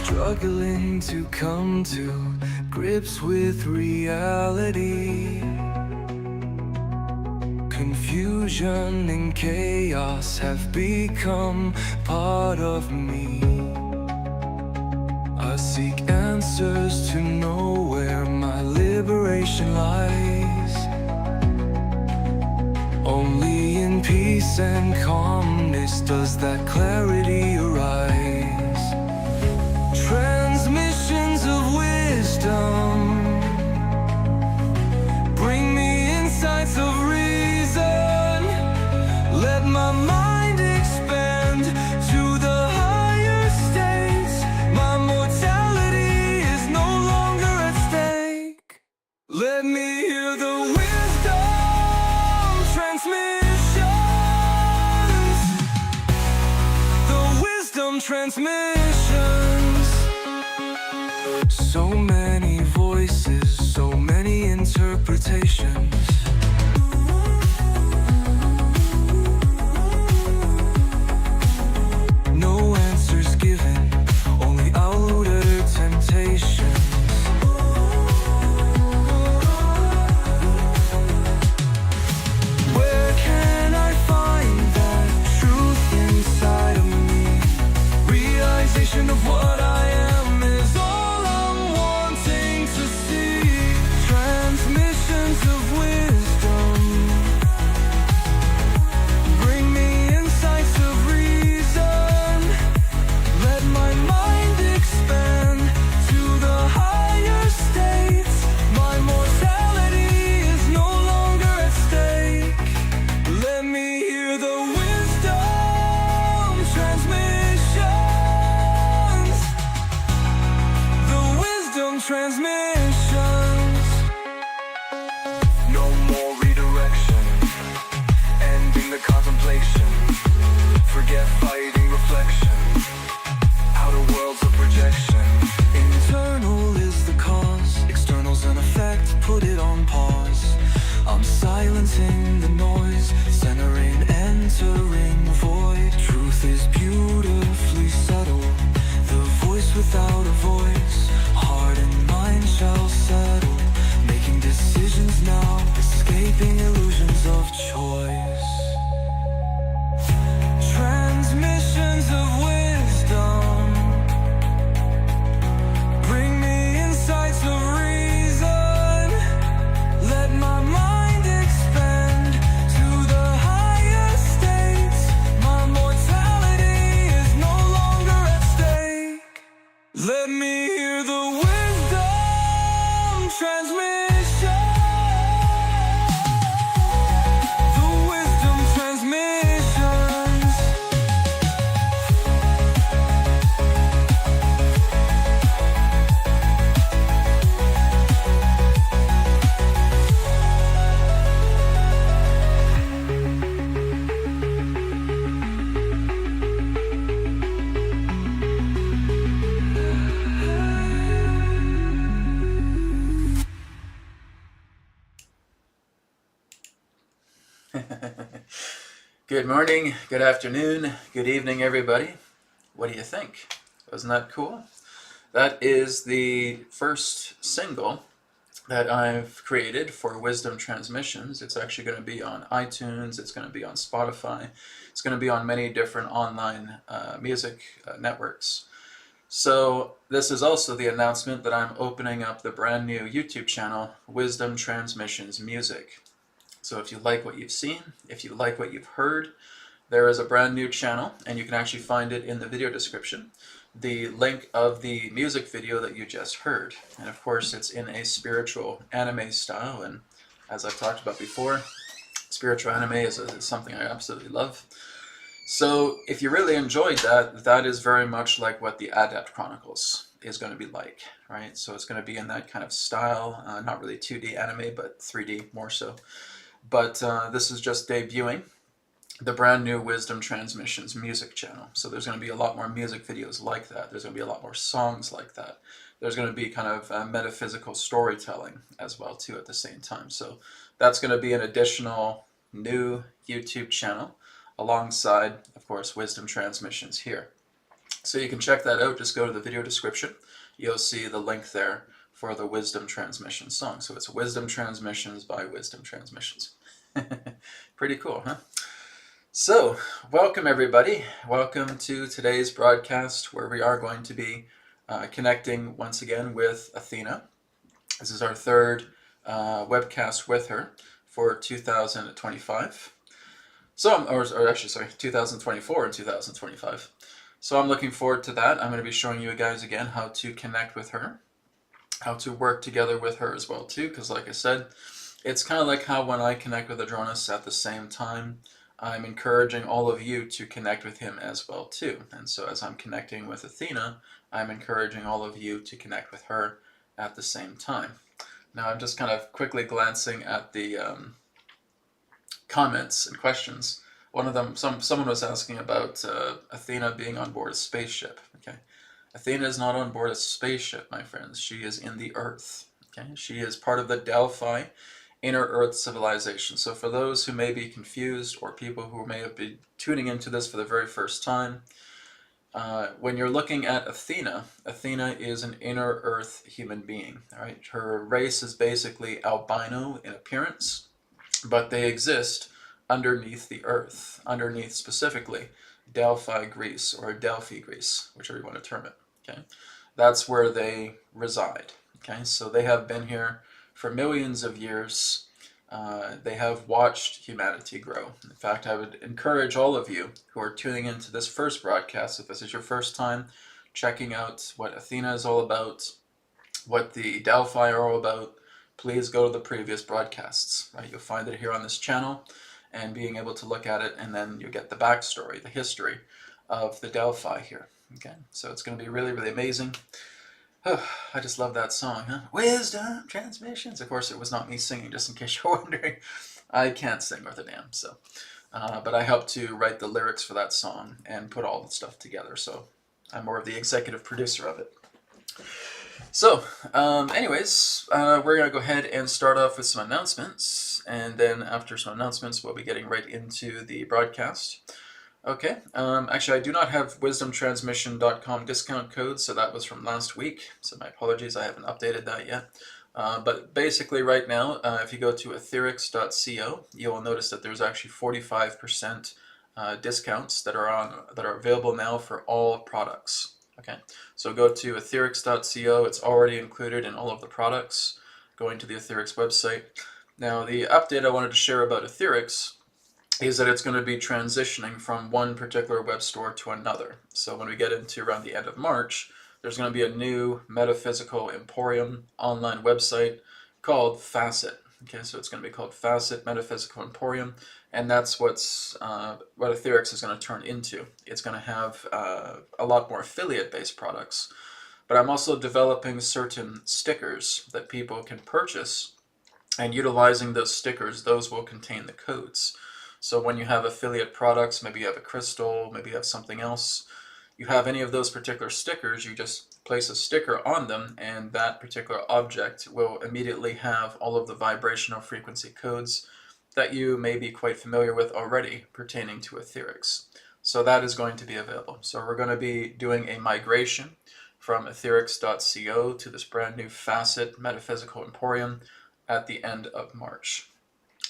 struggling to come to grips with reality. Confusion and chaos have become part of me. I seek answers to know where my liberation lies. Only in peace and calmness does that clarity arise. Transmissions of wisdom bring me insights of reason. Let my mind expand to the higher states. My mortality is no longer at stake. Let me hear the wisdom transmissions. The wisdom transmissions. So many voices, so many interpretations. No answers given, only outer temptations. Where can I find that truth inside of me? Realization of what I am is all I'm wanting to see. Transmissions of wisdom bring me insights of reason. Let my mind expand to the higher states. My mortality is no longer at stake. Let me hear the wisdom transmissions. The wisdom transmissions. No more redirection, ending the contemplation. Forget fighting reflection, outer worlds of projection. Internal is the cause, external's an effect, put it on pause. I'm silencing the noise, centering, entering void. Truth is beautifully subtle, the voice without a voice. Heart and mind shall settle, making decisions now, escaping illusions of choice. Transmissions of wisdom bring me insights of reason. Let my mind expand to the higher states. My mortality is no longer at stake. Let me hear the wisdom transmission. The wisdom transmissions. Good morning, good afternoon, good evening, everybody. What do you think? Wasn't that cool? That is the first single that I've created for Wisdom Transmissions. It's actually going to be on iTunes, it's going to be on Spotify, it's going to be on many different online music networks. So this is also the announcement that I'm opening up the brand new YouTube channel, Wisdom Transmissions Music. So if you like what you've seen, if you like what you've heard, there is a brand new channel, and you can actually find it in the video description, the link of the music video that you just heard. And of course, it's in a spiritual anime style, and as I've talked about before, spiritual anime is something I absolutely love. So if you really enjoyed that, that is very much like what the Adept Chronicles is going to be like, right? So it's going to be in that kind of style, not really 2D anime, but 3D more so. But this is just debuting the brand new Wisdom Transmissions music channel. So there's going to be a lot more music videos like that. There's going to be a lot more songs like that. There's going to be kind of metaphysical storytelling as well too at the same time. So that's going to be an additional new YouTube channel alongside, of course, Wisdom Transmissions here. So you can check that out. Just go to the video description. You'll see the link there for the Wisdom Transmission song. So it's Wisdom Transmissions by Wisdom Transmissions. Pretty cool, huh? So, welcome everybody. Welcome to today's broadcast where we are going to be connecting once again with Athena. This is our third webcast with her for 2025. So, or actually, sorry, 2024 and 2025. So I'm looking forward to that. I'm going to be showing you guys again how to connect with her, how to work together with her as well too, because like I said, it's kind of like how when I connect with Adronis at the same time, I'm encouraging all of you to connect with him as well too. And so as I'm connecting with Athena, I'm encouraging all of you to connect with her at the same time. Now I'm just kind of quickly glancing at the comments and questions. One of them, someone was asking about Athena being on board a spaceship. Okay, Athena is not on board a spaceship, my friends. She is in the Earth. Okay, she is part of the Delphi Inner Earth Civilization. So for those who may be confused, or people who may have been tuning into this for the very first time, when you're looking at Athena, Athena is an inner Earth human being. All right, her race is basically albino in appearance, but they exist underneath the Earth, underneath specifically Delphi, Greece, or Delphi, Greece, whichever you want to term it. Okay, that's where they reside. Okay, so they have been here for millions of years. They have watched humanity grow. In fact, I would encourage all of you who are tuning into this first broadcast, if this is your first time checking out what Athena is all about, what the Delphi are all about, please go to the previous broadcasts. Right, you'll find it here on this channel, and being able to look at it, and then you get the backstory, the history of the Delphi here. Okay, so it's going to be really, really amazing. Oh, I just love that song, huh? Wisdom Transmissions. Of course, it was not me singing, just in case you're wondering. I can't sing worth a damn, so. But I helped to write the lyrics for that song and put all the stuff together, so I'm more of the executive producer of it. So, anyways, we're going to go ahead and start off with some announcements, and then after some announcements, we'll be getting right into the broadcast. Okay, actually I do not have wisdomtransmission.com discount code, so that was from last week, so my apologies, I haven't updated that yet. But basically right now, if you go to etherics.co, you will notice that there's actually 45% discounts that are available now for all products. Okay, so go to etherics.co, it's already included in all of the products, going to the Etherics website. Now the update I wanted to share about Etherics is that it's going to be transitioning from one particular web store to another. So when we get into around the end of March, there's going to be a new metaphysical emporium online website called Facet. Okay, so it's going to be called Facet Metaphysical Emporium, and that's what Etherics is going to turn into. It's going to have a lot more affiliate-based products, but I'm also developing certain stickers that people can purchase, and utilizing those stickers, those will contain the codes. So when you have affiliate products, maybe you have a crystal, maybe you have something else, you have any of those particular stickers, you just place a sticker on them, and that particular object will immediately have all of the vibrational frequency codes that you may be quite familiar with already pertaining to Etherics. So that is going to be available. So we're going to be doing a migration from etherics.co to this brand new Facet Metaphysical Emporium at the end of March.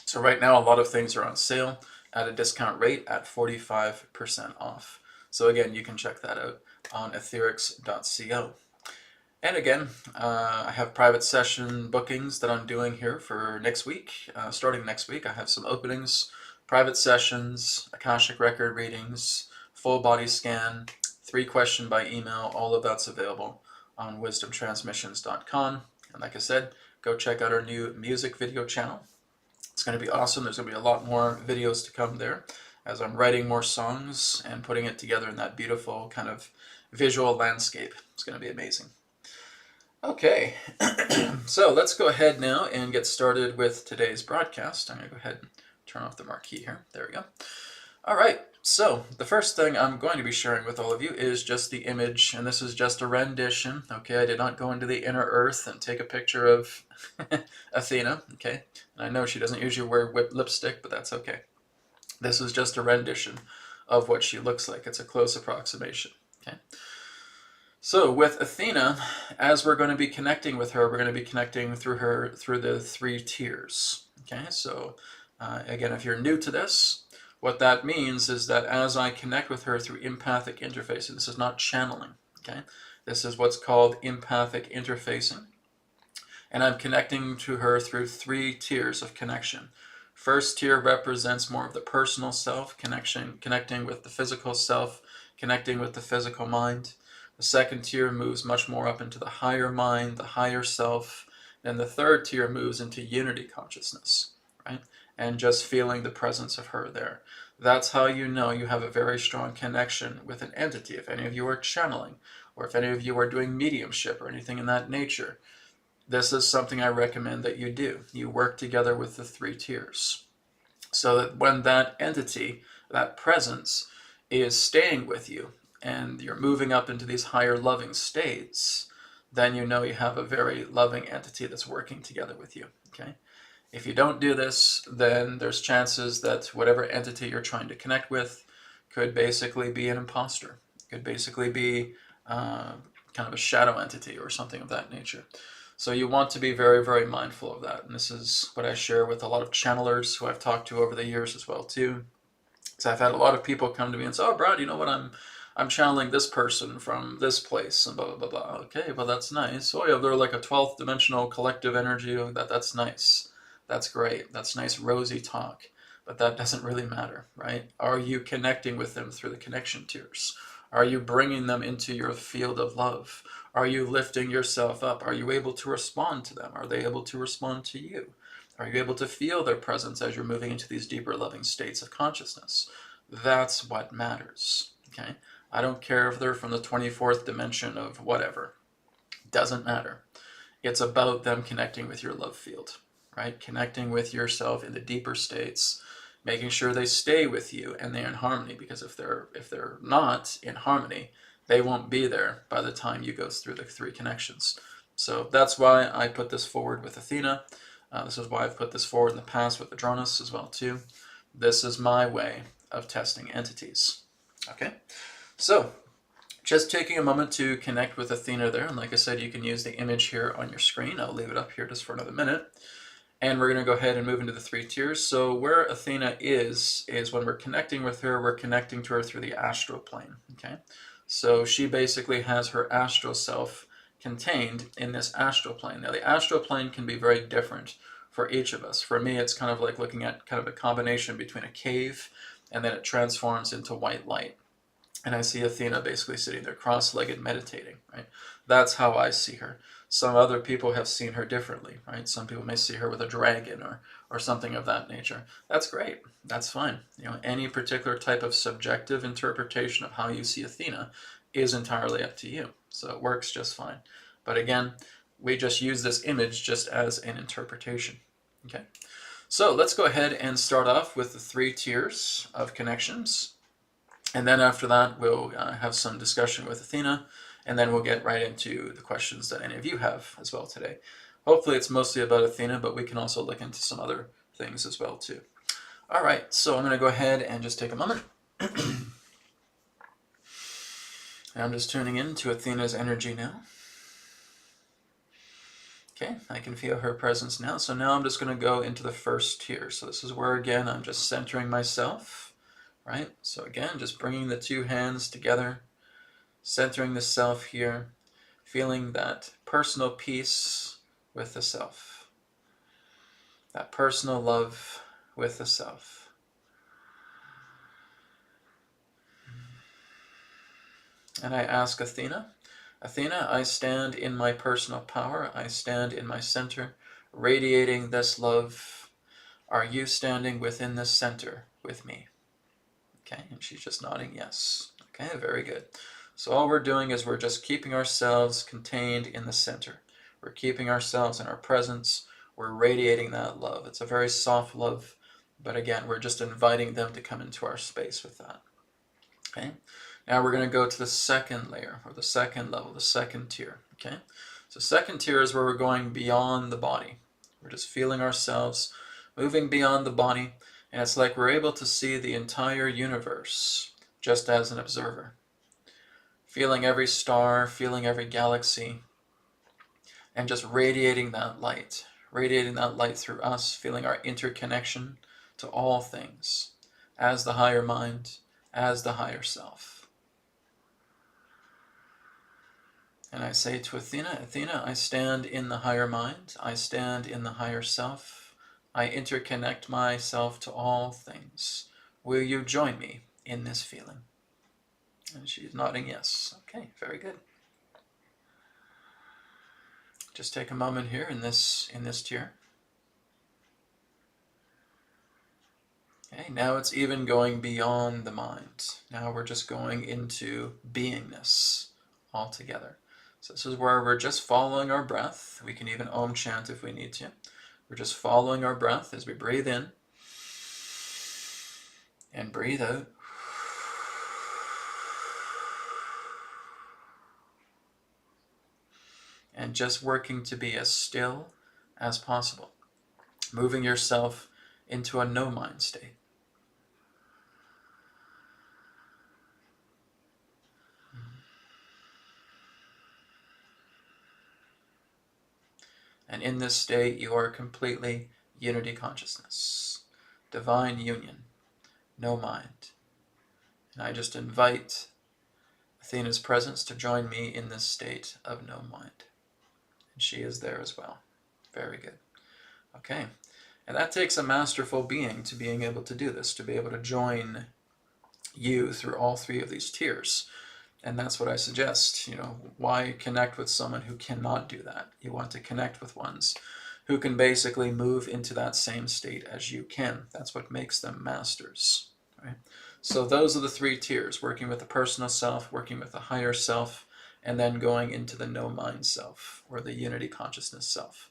So right now, a lot of things are on sale at a discount rate at 45% off. So again, you can check that out on etherics.co. And again, I have private session bookings that I'm doing here for next week. Starting next week, I have some openings, private sessions, Akashic record readings, full body scan, 3-question by email. All of that's available on wisdomtransmissions.com. And like I said, go check out our new music video channel. It's going to be awesome. There's going to be a lot more videos to come there as I'm writing more songs and putting it together in that beautiful kind of visual landscape. It's going to be amazing. Okay, so let's go ahead now and get started with today's broadcast. I'm going to go ahead and turn off the marquee here. There we go. All right, so the first thing I'm going to be sharing with all of you is just the image, and this is just a rendition. Okay, I did not go into the inner earth and take a picture of Athena. Okay, and I know she doesn't usually wear whipped lipstick, but that's okay. This is just a rendition of what she looks like. It's a close approximation. Okay, So with Athena, as we're going to be connecting with her, we're going to be connecting through her through the 3 tiers. Okay, so again, if you're new to this, what that means is that as I connect with her through empathic interfacing, this is not channeling. Okay, this is what's called empathic interfacing, and I'm connecting to her through 3 tiers of connection. First tier represents more of the personal self, connecting with the physical self, connecting with the physical mind. The second tier moves much more up into the higher mind, the higher self. And the third tier moves into unity consciousness, right? And just feeling the presence of her there. That's how you know you have a very strong connection with an entity. If any of you are channeling, or if any of you are doing mediumship or anything in that nature, this is something I recommend that you do. You work together with the 3 tiers, so that when that entity, that presence, is staying with you and you're moving up into these higher loving states, then you know you have a very loving entity that's working together with you. Okay? If you don't do this, then there's chances that whatever entity you're trying to connect with could basically be an imposter. Could basically be kind of a shadow entity or something of that nature. So you want to be very, very mindful of that. And this is what I share with a lot of channelers who I've talked to over the years as well too. So I've had a lot of people come to me and say, "Oh, Brad, you know what? I'm channeling this person from this place and blah blah blah blah." Okay, well that's nice. Oh yeah, they're like a 12th dimensional collective energy. Oh, that's nice. That's great. That's nice rosy talk. But that doesn't really matter, right? Are you connecting with them through the connection tiers? Are you bringing them into your field of love? Are you lifting yourself up? Are you able to respond to them? Are they able to respond to you? Are you able to feel their presence as you're moving into these deeper loving states of consciousness? That's what matters, okay? I don't care if they're from the 24th dimension of whatever. Doesn't matter. It's about them connecting with your love field, right? Connecting with yourself in the deeper states, making sure they stay with you and they're in harmony, because if they're not in harmony, they won't be there by the time you go through the 3 connections. So that's why I put this forward with Athena. This is why I've put this forward in the past with Adronis as well too. This is my way of testing entities. Okay, so just taking a moment to connect with Athena there, and like I said, you can use the image here on your screen. I'll leave it up here just for another minute. And we're going to go ahead and move into the 3 tiers. So where Athena is when we're connecting with her, we're connecting to her through the astral plane. Okay, so she basically has her astral self contained in this astral plane. Now the astral plane can be very different for each of us. For me, it's kind of like looking at kind of a combination between a cave and then it transforms into white light. And I see Athena basically sitting there cross-legged meditating, right? That's how I see her. Some other people have seen her differently, right? Some people may see her with a dragon or something of that nature. That's great. That's fine. You know, any particular type of subjective interpretation of how you see Athena is entirely up to you. So it works just fine. But again, we just use this image just as an interpretation. Okay? So let's go ahead and start off with the 3 tiers of connections. And then after that, we'll have some discussion with Athena, and then we'll get right into the questions that any of you have as well today. Hopefully it's mostly about Athena, but we can also look into some other things as well too. All right, so I'm going to go ahead and just take a moment. And I'm just tuning in to Athena's energy now. Okay, I can feel her presence now. So now I'm just going to go into the first tier. So this is where, again, I'm just centering myself. Right? So again, just bringing the 2 hands together, centering the self here, feeling that personal peace with the self, that personal love with the self. And I ask Athena, Athena, I stand in my personal power, I stand in my center, radiating this love. Are you standing within this center with me? Okay, and she's just nodding yes. Okay, very good. So all we're doing is we're just keeping ourselves contained in the center. We're keeping ourselves in our presence. We're radiating that love. It's a very soft love, but again, we're just inviting them to come into our space with that. Okay, now we're going to go to the second layer, or the second level, the second tier. Okay, so second tier is where we're going beyond the body. We're just feeling ourselves moving beyond the body. And it's like we're able to see the entire universe just as an observer. feeling every star, feeling every galaxy, and just radiating that light through us, feeling our interconnection to all things as the higher mind, as the higher self. And I say to Athena, Athena, I stand in the higher mind, I stand in the higher self, I interconnect myself to all things. Will you join me in this feeling? And she's nodding yes. Okay, very good. Just take a moment here in this tier. Okay, now it's even going beyond the mind. Now we're just going into beingness altogether. So this is where we're just following our breath. We can even Om chant if we need to. We're just following our breath as we breathe in and breathe out. And just working to be as still as possible. Moving yourself into a no-mind state. And in this state, you are completely unity consciousness, divine union, no mind. And I just invite Athena's presence to join me in this state of no mind. And she is there as well. Very good. Okay. And that takes a masterful being to being able to do this, to be able to join you through all three of these tiers. And that's what I suggest. Why connect with someone who cannot do that? You want to connect with ones who can basically move into that same state as you can. That's what makes them masters. Right? So those are the three tiers, working with the personal self, working with the higher self, and then going into the no-mind self, or the unity consciousness self,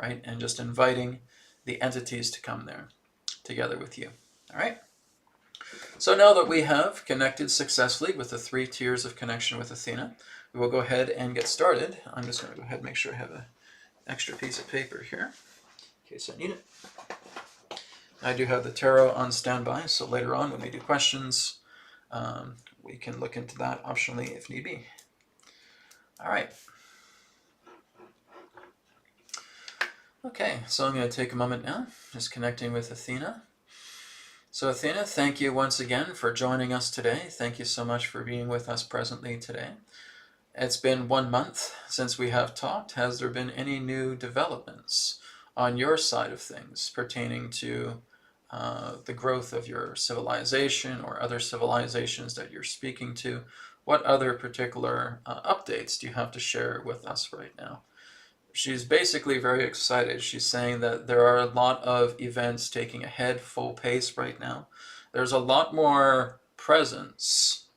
right? And just inviting the entities to come there together with you. All right? So now that we have connected successfully with the three tiers of connection with Athena, we will go ahead and get started. I'm just going to go ahead and make sure I have an extra piece of paper here in case I need it. I do have the tarot on standby, so later on when we do questions, we can look into that optionally if need be. All right. Okay, so I'm going to take a moment now, just connecting with Athena. So Athena, thank you once again for joining us today. Thank you so much for being with us presently today. It's been 1 month since we have talked. Has there been any new developments on your side of things pertaining to the growth of your civilization or other civilizations that you're speaking to? What other particular updates do you have to share with us right now? She's basically very excited. She's saying that there are a lot of events taking ahead full pace right now. There's a lot more presence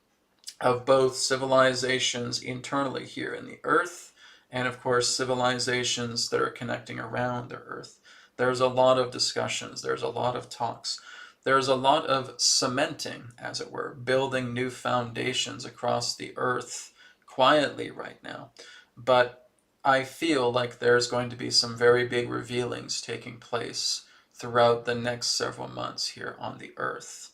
of both civilizations internally here in the Earth, and of course civilizations that are connecting around the Earth. There's a lot of discussions, there's a lot of talks, there's a lot of cementing, as it were, building new foundations across the Earth quietly right now. But I feel like there's going to be some very big revealings taking place throughout the next several months here on the Earth.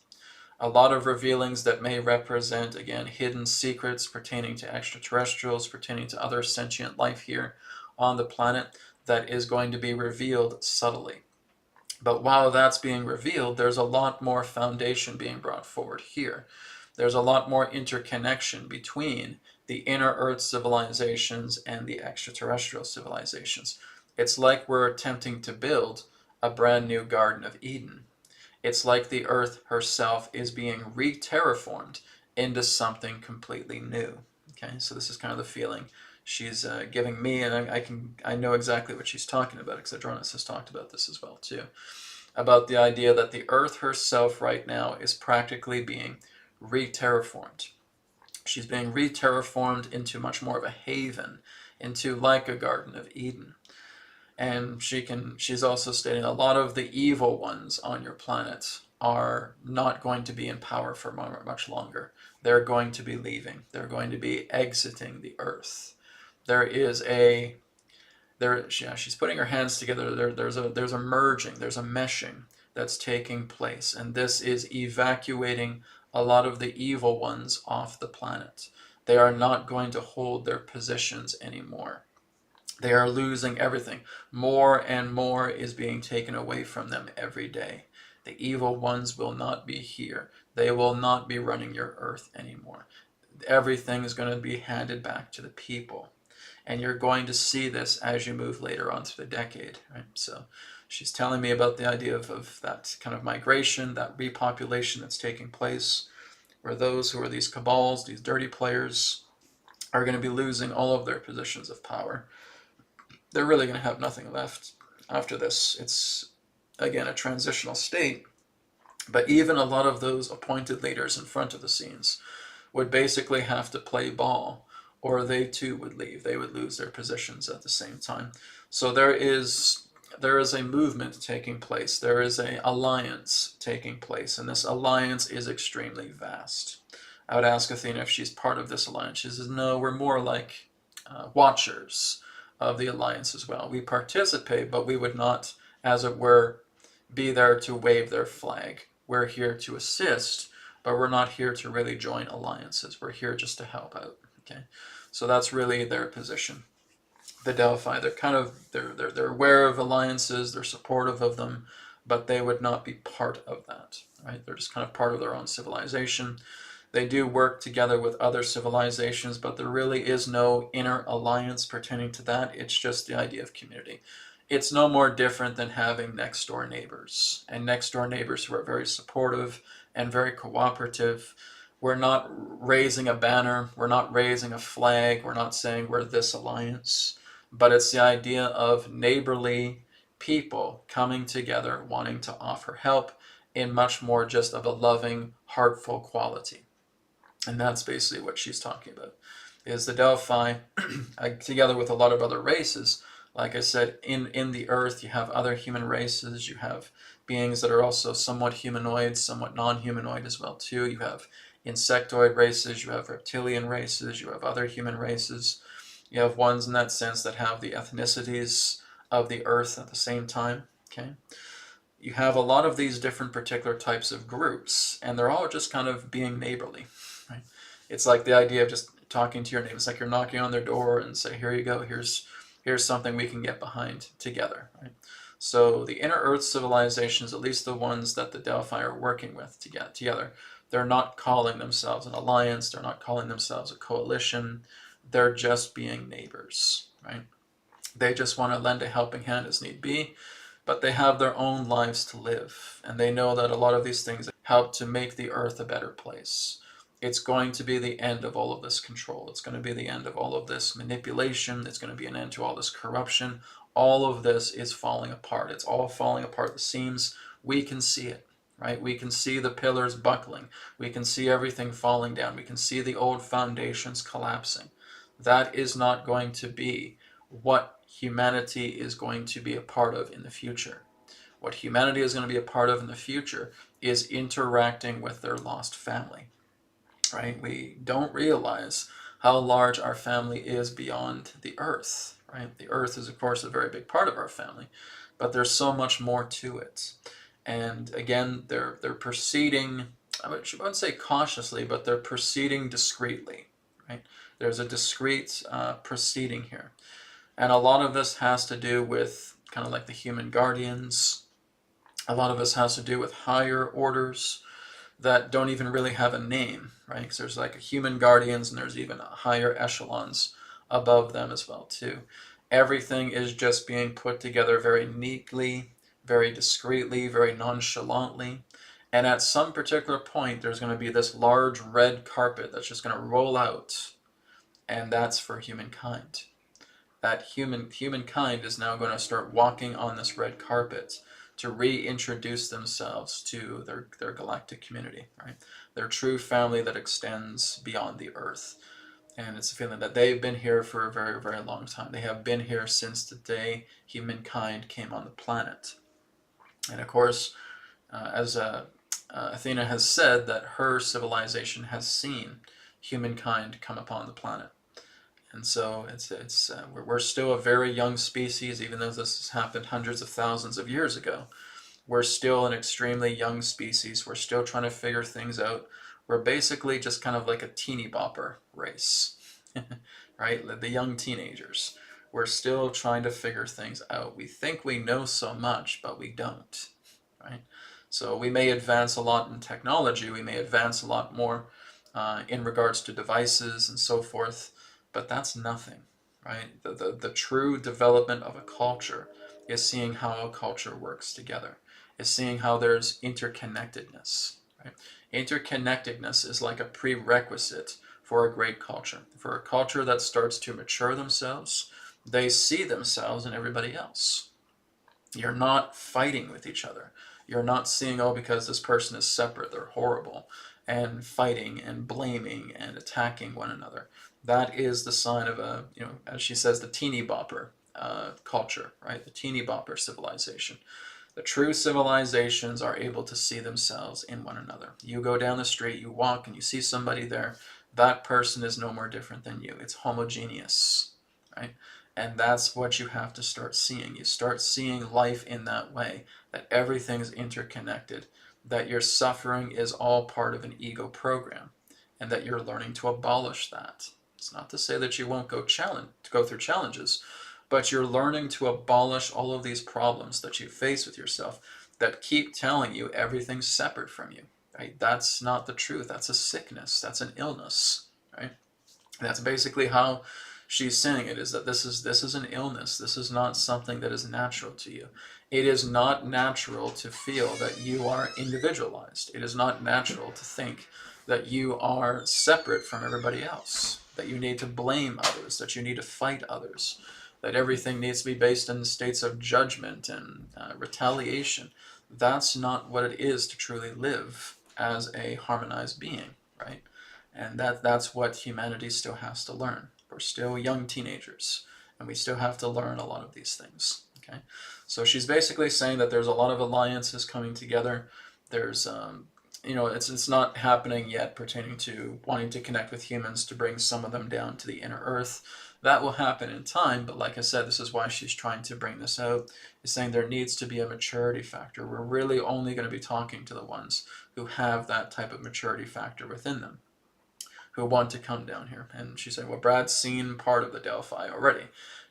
A lot of revealings that may represent, again, hidden secrets pertaining to extraterrestrials, pertaining to other sentient life here on the planet, that is going to be revealed subtly. But while that's being revealed, there's a lot more foundation being brought forward here. There's a lot more interconnection between the inner Earth civilizations and the extraterrestrial civilizations. It's like we're attempting to build a brand new Garden of Eden. It's like the Earth herself is being re-terraformed into something completely new. Okay, so this is kind of the feeling she's giving me, and I know exactly what she's talking about because Adronis has talked about this as well too, about the idea that the Earth herself right now is practically being re-terraformed. She's being re-terraformed into much more of a haven, into like a Garden of Eden. And she's also stating a lot of the evil ones on your planet are not going to be in power for much longer. They're going to be leaving. They're going to be exiting the Earth. She's putting her hands together. There's a merging, there's a meshing that's taking place, and this is evacuating a lot of the evil ones off the planet. They are not going to hold their positions anymore. They are losing everything. More and more is being taken away from them every day. The evil ones will not be here. They will not be running your earth anymore. Everything is going to be handed back to the people. And you're going to see this as you move later on through the decade. Right? So she's telling me about the idea of that kind of migration, that repopulation that's taking place, where those who are these cabals, these dirty players, are going to be losing all of their positions of power. They're really going to have nothing left after this. It's, again, a transitional state. But even a lot of those appointed leaders in front of the scenes would basically have to play ball, or they too would leave. They would lose their positions at the same time. So there is a movement taking place. There is an alliance taking place, and this alliance is extremely vast. I would ask Athena if she's part of this alliance. She says, no, we're more like watchers of the alliance as well. We participate, but we would not, as it were, be there to wave their flag. We're here to assist, but we're not here to really join alliances. We're here just to help out. Okay, so that's really their position. The Delphi, they're aware of alliances, they're supportive of them, but they would not be part of that. Right? They're just kind of part of their own civilization. They do work together with other civilizations, but there really is no inner alliance pertaining to that. It's just the idea of community. It's no more different than having next door neighbors, and next door neighbors who are very supportive and very cooperative. We're not raising a banner, we're not raising a flag, we're not saying we're this alliance, but it's the idea of neighborly people coming together, wanting to offer help in much more just of a loving, heartful quality. And that's basically what she's talking about, is the Delphi, together with a lot of other races. Like I said, in the earth, you have other human races, you have beings that are also somewhat humanoid, somewhat non-humanoid as well too. You have insectoid races, you have reptilian races, you have other human races. You have ones in that sense that have the ethnicities of the earth at the same time. Okay, you have a lot of these different particular types of groups, and they're all just kind of being neighborly. Right? It's like the idea of just talking to your neighbor. It's like you're knocking on their door and say, here you go, here's something we can get behind together. Right? So the Inner Earth civilizations, at least the ones that the Delphi are working with to get together, they're not calling themselves an alliance, they're not calling themselves a coalition, they're just being neighbors. Right? They just want to lend a helping hand as need be, but they have their own lives to live, and they know that a lot of these things help to make the earth a better place. It's going to be the end of all of this control. It's going to be the end of all of this manipulation. It's going to be an end to all this corruption. All of this is falling apart. It's all falling apart at the seams. We can see it, right? We can see the pillars buckling. We can see everything falling down. We can see the old foundations collapsing. That is not going to be what humanity is going to be a part of in the future. What humanity is going to be a part of in the future is interacting with their lost family. Right? We don't realize how large our family is beyond the earth. Right? The earth is, of course, a very big part of our family, but there's so much more to it. And again, they're proceeding, I wouldn't say cautiously, but they're proceeding discreetly. Right? There's a discreet proceeding here. And a lot of this has to do with kind of like the human guardians. A lot of this has to do with higher orders that don't even really have a name, right? Because there's like human guardians, and there's even higher echelons above them as well too. Everything is just being put together very neatly, very discreetly, very nonchalantly. And at some particular point, there's going to be this large red carpet that's just going to roll out, and that's for humankind. That humankind is now going to start walking on this red carpet to reintroduce themselves to their galactic community, right? Their true family that extends beyond the earth. And it's a feeling that they've been here for a very, very long time. They have been here since the day humankind came on the planet. And of course, as Athena has said, that her civilization has seen humankind come upon the planet. And so we're still a very young species, even though this has happened hundreds of thousands of years ago. We're still an extremely young species. We're still trying to figure things out. We're basically just kind of like a teeny bopper race, right? The young teenagers. We're still trying to figure things out. We think we know so much, but we don't, right? So we may advance a lot in technology, we may advance a lot more in regards to devices and so forth, but that's nothing, right? The true development of a culture is seeing how a culture works together, is seeing how there's interconnectedness, right? Interconnectedness is like a prerequisite for a great culture. For a culture that starts to mature themselves, they see themselves in everybody else. You're not fighting with each other. You're not seeing, oh, because this person is separate, they're horrible, and fighting and blaming and attacking one another. That is the sign of a, as she says, the teeny bopper culture, right? The teeny bopper civilization. The true civilizations are able to see themselves in one another. You go down the street, you walk, and you see somebody there. That person is no more different than you. It's homogeneous, right? And that's what you have to start seeing. You start seeing life in that way, that everything's interconnected, that your suffering is all part of an ego program, and that you're learning to abolish that. It's not to say that you won't go through challenges, but you're learning to abolish all of these problems that you face with yourself that keep telling you everything's separate from you, right? That's not the truth. That's a sickness. That's an illness, right? That's basically how she's saying it, is that this is an illness. This is not something that is natural to you. It is not natural to feel that you are individualized. It is not natural to think that you are separate from everybody else, that you need to blame others, that you need to fight others, that everything needs to be based in states of judgment and retaliation. That's not what it is to truly live as a harmonized being, right? And that's what humanity still has to learn. We're still young teenagers, and we still have to learn a lot of these things. Okay, so she's basically saying that there's a lot of alliances coming together. There's it's not happening yet pertaining to wanting to connect with humans to bring some of them down to the inner earth. That will happen in time, but like I said, this is why she's trying to bring this out, is saying there needs to be a maturity factor. We're really only going to be talking to the ones who have that type of maturity factor within them, who want to come down here. And she said, well, Brad's seen part of the Delphi already,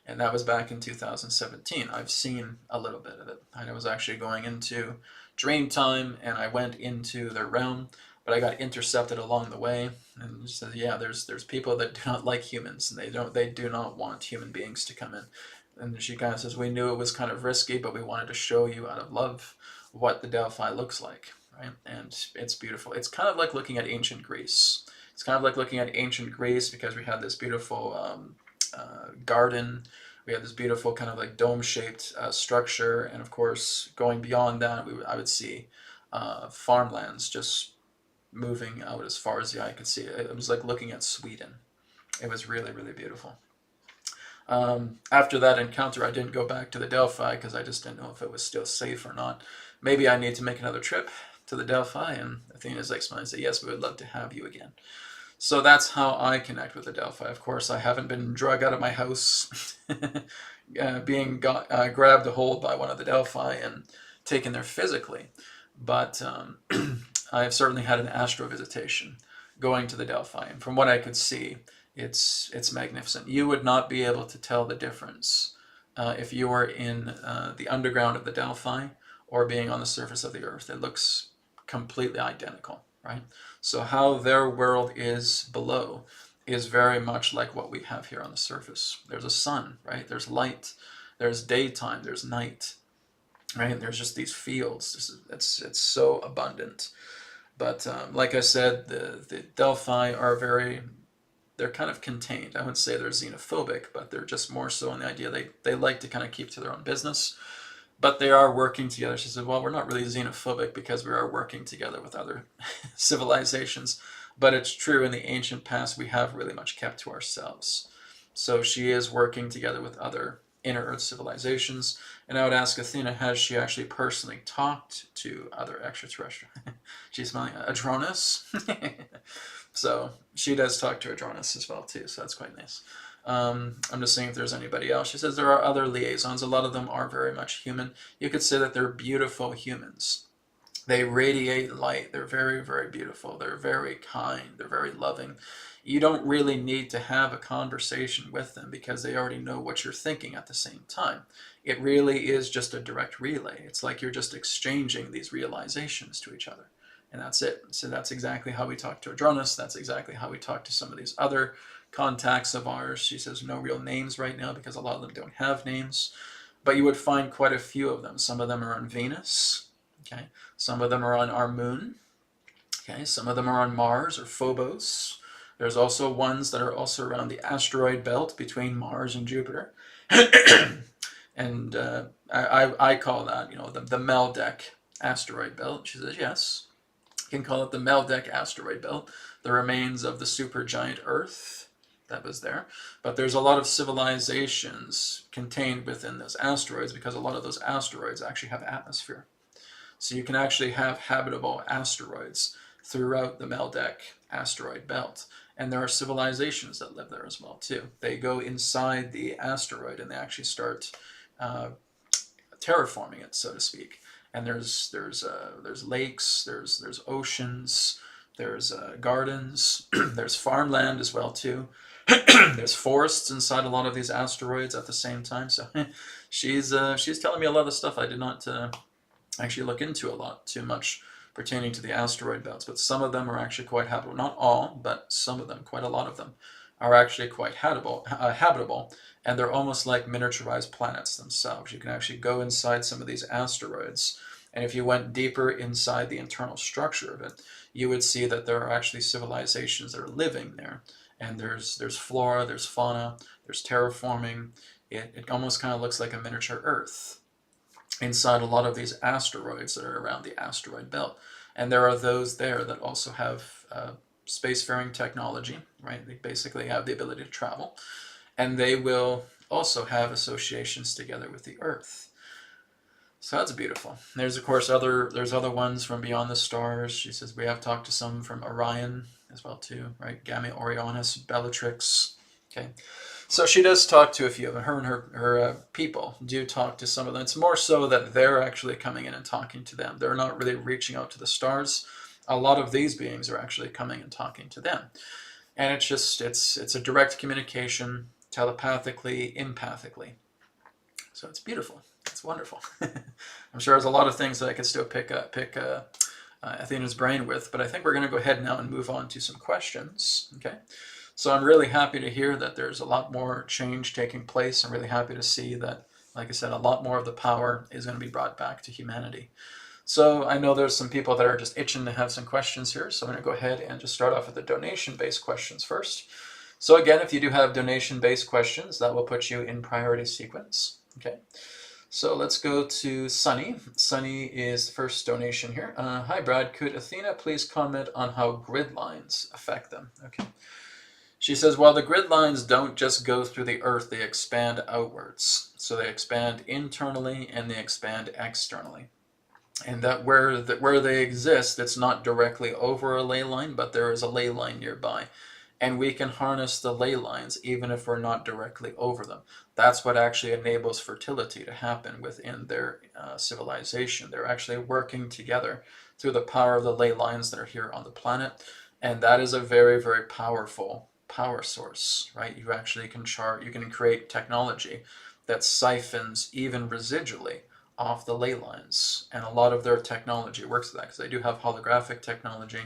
and that was back in 2017. I've seen a little bit of it. I was actually going into dream time, and I went into their realm, but I got intercepted along the way. And she said, yeah, there's people that do not like humans, and they do not want human beings to come in. And she kind of says, we knew it was kind of risky, but we wanted to show you out of love what the Delphi looks like, right? And it's beautiful. It's kind of like looking at ancient Greece. It's kind of like looking at ancient Greece, because we had this beautiful garden. We had this beautiful kind of like dome-shaped structure, and of course, going beyond that, I would see farmlands just moving out as far as the eye could see. It was like looking at Sweden. It was really, really beautiful. After that encounter, I didn't go back to the Delphi because I just didn't know if it was still safe or not. Maybe I need to make another trip to the Delphi, and Athena's like smiling and say, yes, we would love to have you again. So that's how I connect with the Delphi. Of course, I haven't been drug out of my house, being grabbed a hold by one of the Delphi and taken there physically. But I have certainly had an astral visitation going to the Delphi. And from what I could see, it's magnificent. You would not be able to tell the difference if you were in the underground of the Delphi or being on the surface of the earth. It looks completely identical, right? So how their world is below is very much like what we have here on the surface. There's a sun, right? There's light. There's daytime. There's night, right? There's just these fields. It's so abundant. But like I said, the Delphi are they're kind of contained. I wouldn't say they're xenophobic, but they're just more so in the idea they like to kind of keep to their own business. But they are working together. She said, well, we're not really xenophobic because we are working together with other civilizations. But it's true, in the ancient past, we have really much kept to ourselves. So she is working together with other inner earth civilizations. And I would ask Athena, has she actually personally talked to other extraterrestrial? She's smiling. Adronis? So she does talk to Adronis as well, too. So that's quite nice. I'm just seeing if there's anybody else. She says there are other liaisons. A lot of them are very much human. You could say that they're beautiful humans. They radiate light. They're very, very beautiful. They're very kind. They're very loving. You don't really need to have a conversation with them because they already know what you're thinking at the same time. It really is just a direct relay. It's like you're just exchanging these realizations to each other. And that's it. So that's exactly how we talk to Adronis. That's exactly how we talk to some of these other contacts of ours. She says no real names right now because a lot of them don't have names. But you would find quite a few of them. Some of them are on Venus. Okay. Some of them are on our moon. Okay. Some of them are on Mars or Phobos. There's also ones that are also around the asteroid belt between Mars and Jupiter. And I call that, the Meldek asteroid belt. She says, yes, you can call it the Meldek asteroid belt, the remains of the supergiant Earth that was there. But there's a lot of civilizations contained within those asteroids because a lot of those asteroids actually have atmosphere. So you can actually have habitable asteroids throughout the Meldek asteroid belt. And there are civilizations that live there as well, too. They go inside the asteroid and they actually start terraforming it, so to speak. And there's lakes, there's oceans, there's gardens, there's farmland as well, too. There's forests inside a lot of these asteroids at the same time. So she's telling me a lot of stuff I did not actually look into a lot too much pertaining to the asteroid belts, but some of them are actually quite habitable. Not all, but some of them, quite a lot of them, are actually quite habitable, and they're almost like miniaturized planets themselves. You can actually go inside some of these asteroids, and if you went deeper inside the internal structure of it, you would see that there are actually civilizations that are living there, and there's flora, there's fauna, there's terraforming. It almost kind of looks like a miniature Earth inside a lot of these asteroids that are around the asteroid belt. And there are those there that also have spacefaring technology, right? They basically have the ability to travel. And they will also have associations together with the Earth. So that's beautiful. There's, of course, there's other ones from beyond the stars. She says we have talked to some from Orion as well, too, right? Gamma Orionis, Bellatrix. Okay. So she does talk to a few of them. Her and her people do talk to some of them. It's more so that they're actually coming in and talking to them. They're not really reaching out to the stars. A lot of these beings are actually coming and talking to them. And it's just, it's a direct communication, telepathically, empathically. So it's beautiful. It's wonderful. I'm sure there's a lot of things that I could still pick Athena's brain with, but I think we're going to go ahead now and move on to some questions. Okay. So I'm really happy to hear that there's a lot more change taking place. I'm really happy to see that, like I said, a lot more of the power is going to be brought back to humanity. So I know there's some people that are just itching to have some questions here. So I'm going to go ahead and just start off with the donation-based questions first. So again, if you do have donation-based questions, that will put you in priority sequence. Okay. So let's go to Sunny. Sunny is the first donation here. Hi, Brad. Could Athena please comment on how grid lines affect them? Okay. She says, well, the grid lines don't just go through the Earth, they expand outwards. So they expand internally and they expand externally. And that where they exist, it's not directly over a ley line, but there is a ley line nearby. And we can harness the ley lines even if we're not directly over them. That's what actually enables fertility to happen within their civilization. They're actually working together through the power of the ley lines that are here on the planet. And that is a very, very powerful power source, right? You actually can you can create technology that siphons even residually off the ley lines, and a lot of their technology works with that because they do have holographic technology,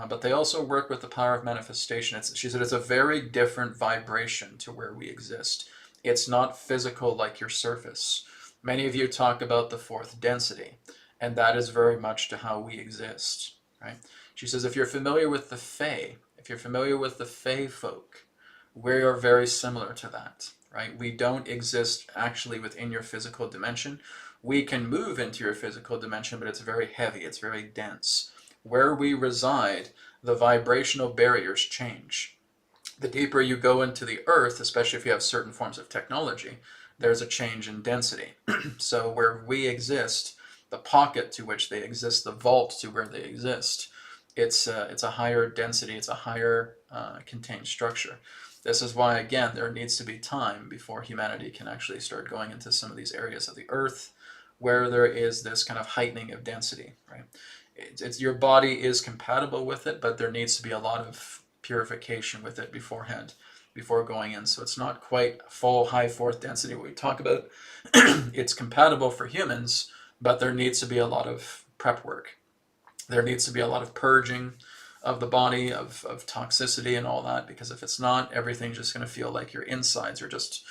but they also work with the power of manifestation. She said it's a very different vibration to where we exist. It's not physical like your surface. Many of you talk about the fourth density, and that is very much to how we exist, right? She says if you're familiar with the Fae, if you're familiar with the Fae folk, we are very similar to that, right? We don't exist actually within your physical dimension. We can move into your physical dimension, but it's very heavy, it's very dense. Where we reside, the vibrational barriers change. The deeper you go into the Earth, especially if you have certain forms of technology, there's a change in density. So where we exist, the pocket to which they exist, the vault to where they exist, it's a higher density, it's a higher contained structure. This is why, again, there needs to be time before humanity can actually start going into some of these areas of the Earth where there is this kind of heightening of density, right? It's your body is compatible with it, but there needs to be a lot of purification with it beforehand, before going in. So it's not quite full high fourth density what we talk about. It's compatible for humans, but there needs to be a lot of prep work. There needs to be a lot of purging of the body, of toxicity and all that, because if it's not, everything's just going to feel like your insides are just,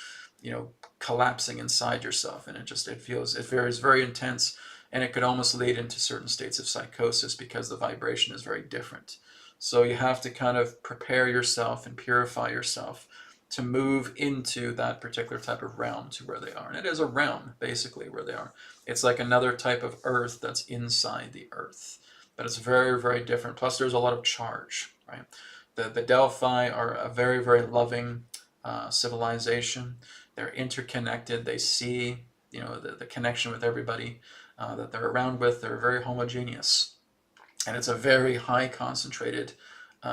collapsing inside yourself, and it feels very intense, and it could almost lead into certain states of psychosis because the vibration is very different. So you have to kind of prepare yourself and purify yourself to move into that particular type of realm to where they are. And it is a realm, basically, where they are. It's like another type of earth that's inside the earth. But it's very, very different. Plus, there's a lot of charge, right? The Delphi are a very, very loving civilization. They're interconnected. They see, the connection with everybody that they're around with. They're very homogeneous. And it's a very high concentrated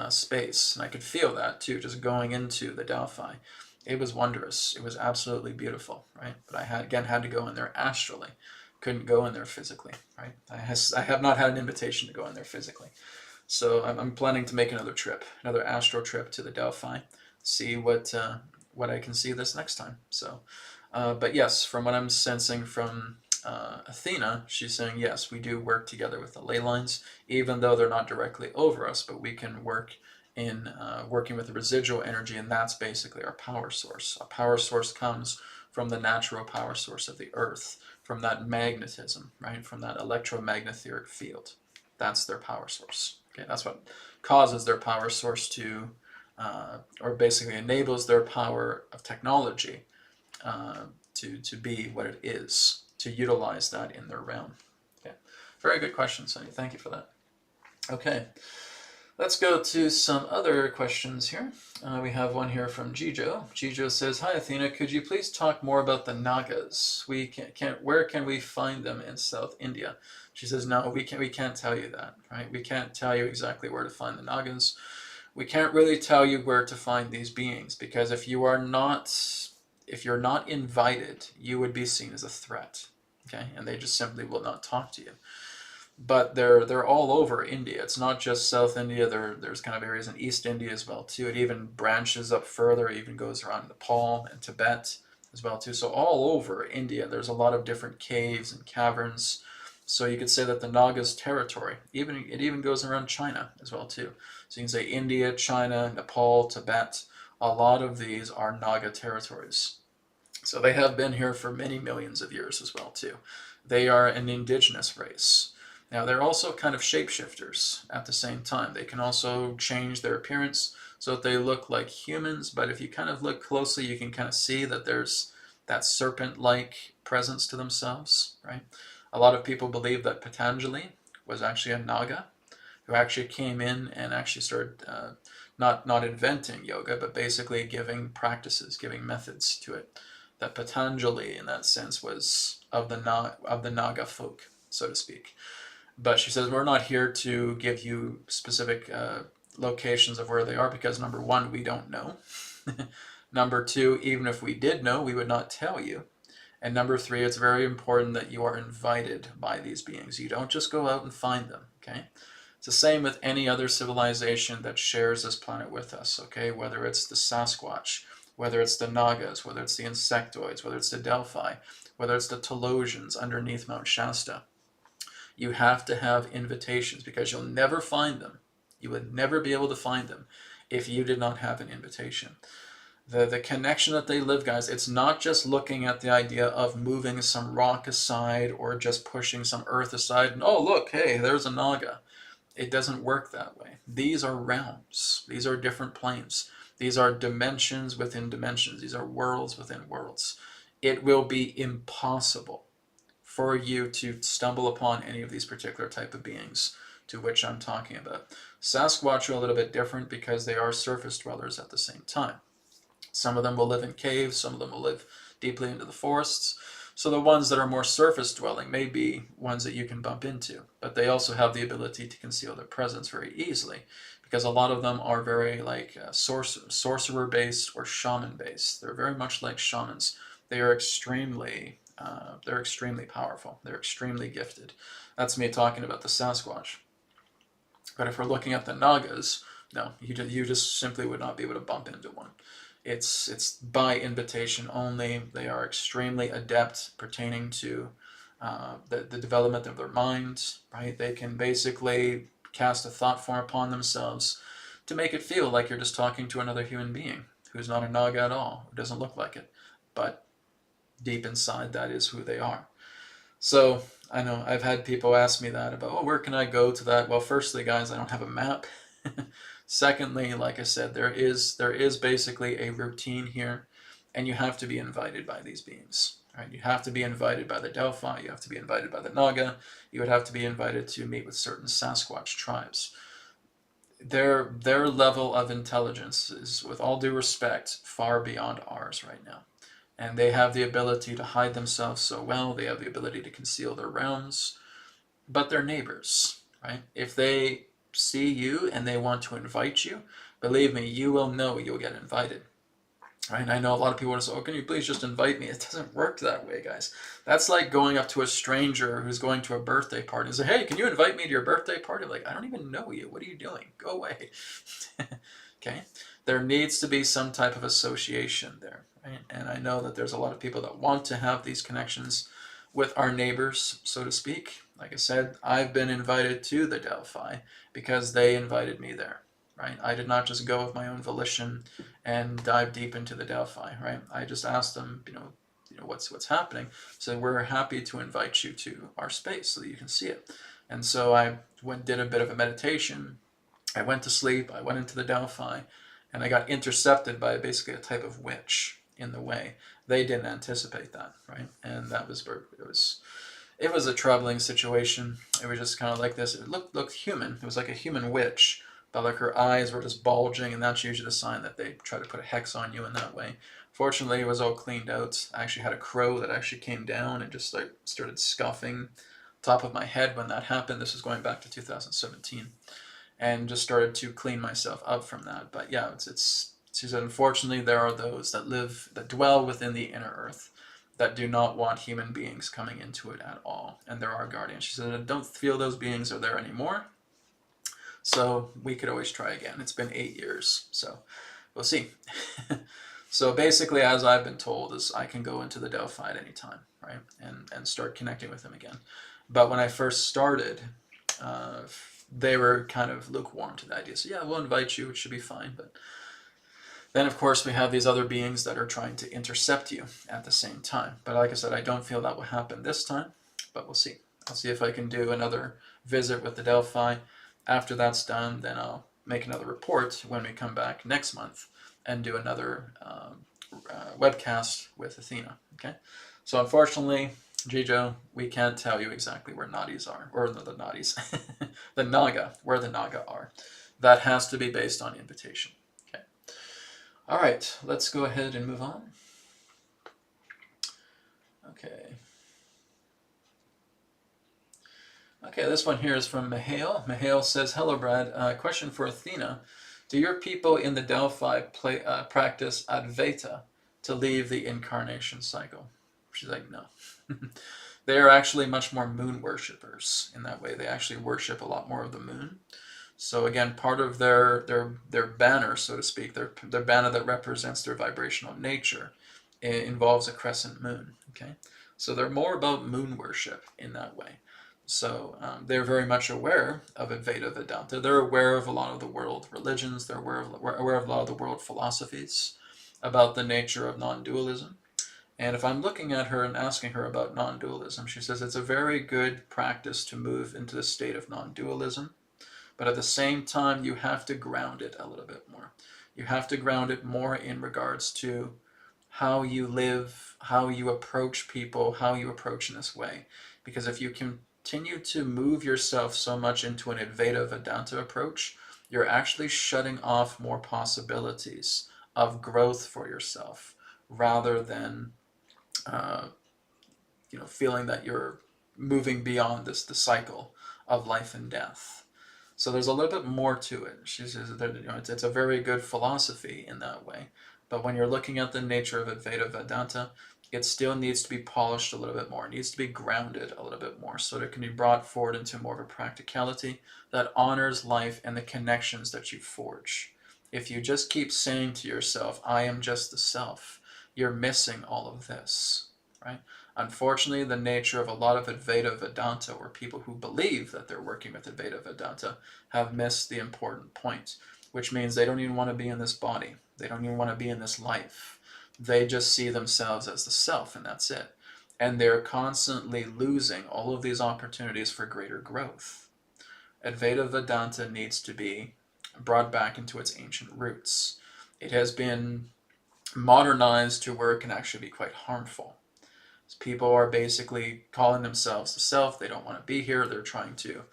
space. And I could feel that too, just going into the Delphi. It was wondrous. It was absolutely beautiful, right? But I had to go in there astrally. Couldn't go in there physically, right? I have not had an invitation to go in there physically. So I'm planning to make another trip, another astral trip to the Delphi, see what I can see this next time. So, but yes, from what I'm sensing from Athena, she's saying, yes, we do work together with the ley lines, even though they're not directly over us, but we can work in working with the residual energy, and that's basically our power source. A power source comes from the natural power source of the earth, from that magnetism, right? From that electromagnetic field. That's their power source. Okay, that's what causes their power source to, or basically enables their power of technology to be what it is, to utilize that in their realm. Okay, very good question, Sonny. Thank you for that. Okay. Let's go to some other questions here. We have one here from Jijo. Jijo says, "Hi Athena, could you please talk more about the Nagas? Where can we find them in South India?" She says, "No, we can't tell you that, right? We can't tell you exactly where to find the Nagas. We can't really tell you where to find these beings, because if you're not invited, you would be seen as a threat, okay? And they just simply will not talk to you." But they're all over India. It's not just South India. There's kind of areas in East India as well too. It even branches up further. It even goes around Nepal and Tibet as well too. So all over India, there's a lot of different caves and caverns. So you could say that the Naga's territory, it even goes around China as well too. So you can say India, China, Nepal, Tibet. A lot of these are Naga territories. So they have been here for many millions of years as well too. They are an indigenous race. Now, they're also kind of shapeshifters at the same time. They can also change their appearance so that they look like humans, but if you kind of look closely, you can kind of see that there's that serpent-like presence to themselves, right? A lot of people believe that Patanjali was actually a Naga who actually came in and actually started not inventing yoga, but basically giving practices, giving methods to it. That Patanjali, in that sense, was of the Naga folk, so to speak. But she says, we're not here to give you specific locations of where they are, because number one, we don't know. Number two, even if we did know, we would not tell you. And number three, it's very important that you are invited by these beings. You don't just go out and find them, okay? It's the same with any other civilization that shares this planet with us, okay? Whether it's the Sasquatch, whether it's the Nagas, whether it's the insectoids, whether it's the Delphi, whether it's the Telosians underneath Mount Shasta. You have to have invitations, because you'll never find them. You would never be able to find them if you did not have an invitation. The connection that they live, guys, it's not just looking at the idea of moving some rock aside or just pushing some earth aside and, oh, look, hey, there's a Naga. It doesn't work that way. These are realms. These are different planes. These are dimensions within dimensions. These are worlds within worlds. It will be impossible for you to stumble upon any of these particular type of beings to which I'm talking about. Sasquatch are a little bit different because they are surface dwellers at the same time. Some of them will live in caves, some of them will live deeply into the forests. So the ones that are more surface dwelling may be ones that you can bump into, but they also have the ability to conceal their presence very easily, because a lot of them are very like sorcerer based or shaman based. They're very much like shamans. They are extremely they're extremely powerful. They're extremely gifted. That's me talking about the Sasquatch. But if we're looking at the Nagas, no, you just simply would not be able to bump into one. It's by invitation only. They are extremely adept pertaining to the development of their mind, right? They can basically cast a thought form upon themselves to make it feel like you're just talking to another human being who's not a Naga at all, who doesn't look like it. But deep inside, that is who they are. So I know I've had people ask me that about, oh, where can I go to that? Well, firstly, guys, I don't have a map. Secondly, like I said, there is basically a routine here, and you have to be invited by these beings. Right? You have to be invited by the Delphi. You have to be invited by the Naga. You would have to be invited to meet with certain Sasquatch tribes. Their level of intelligence is, with all due respect, far beyond ours right now. And they have the ability to hide themselves so well. They have the ability to conceal their realms. But they're neighbors, right? If they see you and they want to invite you, believe me, you will know you'll get invited. Right? And I know a lot of people want to say, oh, can you please just invite me? It doesn't work that way, guys. That's like going up to a stranger who's going to a birthday party and say, hey, can you invite me to your birthday party? Like, I don't even know you. What are you doing? Go away. Okay? There needs to be some type of association there. Right? And I know that there's a lot of people that want to have these connections with our neighbors, so to speak. Like I said, I've been invited to the Delphi because they invited me there. Right? I did not just go of my own volition and dive deep into the Delphi. Right? I just asked them, what's happening. So we're happy to invite you to our space so that you can see it. And so I did a bit of a meditation. I went to sleep. I went into the Delphi, and I got intercepted by basically a type of witch in the way. They didn't anticipate that, right? And that was it was a troubling situation. It was just kind of like this. It looked human. It was like a human witch, but like her eyes were just bulging, and that's usually the sign that they try to put a hex on you in that way. Fortunately, it was all cleaned out. I actually had a crow that actually came down and just like started scuffing top of my head when that happened. This was going back to 2017, and just started to clean myself up from that. But yeah, she said, unfortunately, there are those that dwell within the inner earth that do not want human beings coming into it at all, and there are guardians. She said, I don't feel those beings are there anymore, so we could always try again. It's been 8 years, so we'll see. So basically, as I've been told, is I can go into the Delphi at any time, right, and start connecting with them again. But when I first started, they were kind of lukewarm to the idea. So yeah, we'll invite you, it should be fine. But then, of course, we have these other beings that are trying to intercept you at the same time. But like I said, I don't feel that will happen this time, but we'll see. I'll see if I can do another visit with the Delphi. After that's done, then I'll make another report when we come back next month and do another webcast with Athena. Okay? So unfortunately, Jijo, we can't tell you exactly where Nadis are, or the Nadis, the Naga, where the Naga are. That has to be based on invitation. Okay. All right, let's go ahead and move on. Okay. Okay, this one here is from Mihail. Mihail says, hello, Brad. Question for Athena. Do your people in the Delphi practice Advaita to leave the incarnation cycle? She's like, no. They are actually much more moon worshippers in that way. They actually worship a lot more of the moon. So again, part of their banner, so to speak, their banner that represents their vibrational nature, involves a crescent moon. Okay, so they're more about moon worship in that way. So they're very much aware of Advaita Vedanta. They're aware of a lot of the world religions. They're aware of a lot of the world philosophies about the nature of non-dualism. And if I'm looking at her and asking her about non-dualism, she says it's a very good practice to move into the state of non-dualism. But at the same time, you have to ground it a little bit more. You have to ground it more in regards to how you live, how you approach people, how you approach in this way. Because if you continue to move yourself so much into an Advaita Vedanta approach, you're actually shutting off more possibilities of growth for yourself, rather than feeling that you're moving beyond the cycle of life and death. So there's a little bit more to it. She says that it's a very good philosophy in that way. But when you're looking at the nature of Advaita Vedanta, it still needs to be polished a little bit more. It needs to be grounded a little bit more so that it can be brought forward into more of a practicality that honors life and the connections that you forge. If you just keep saying to yourself, I am just the self, you're missing all of this, right? Unfortunately, the nature of a lot of Advaita Vedanta, or people who believe that they're working with Advaita Vedanta, have missed the important point, which means they don't even want to be in this body. They don't even want to be in this life. They just see themselves as the self, and that's it. And they're constantly losing all of these opportunities for greater growth. Advaita Vedanta needs to be brought back into its ancient roots. It has been modernized to where it can actually be quite harmful. People are basically calling themselves the self. They don't want to be here. They're trying to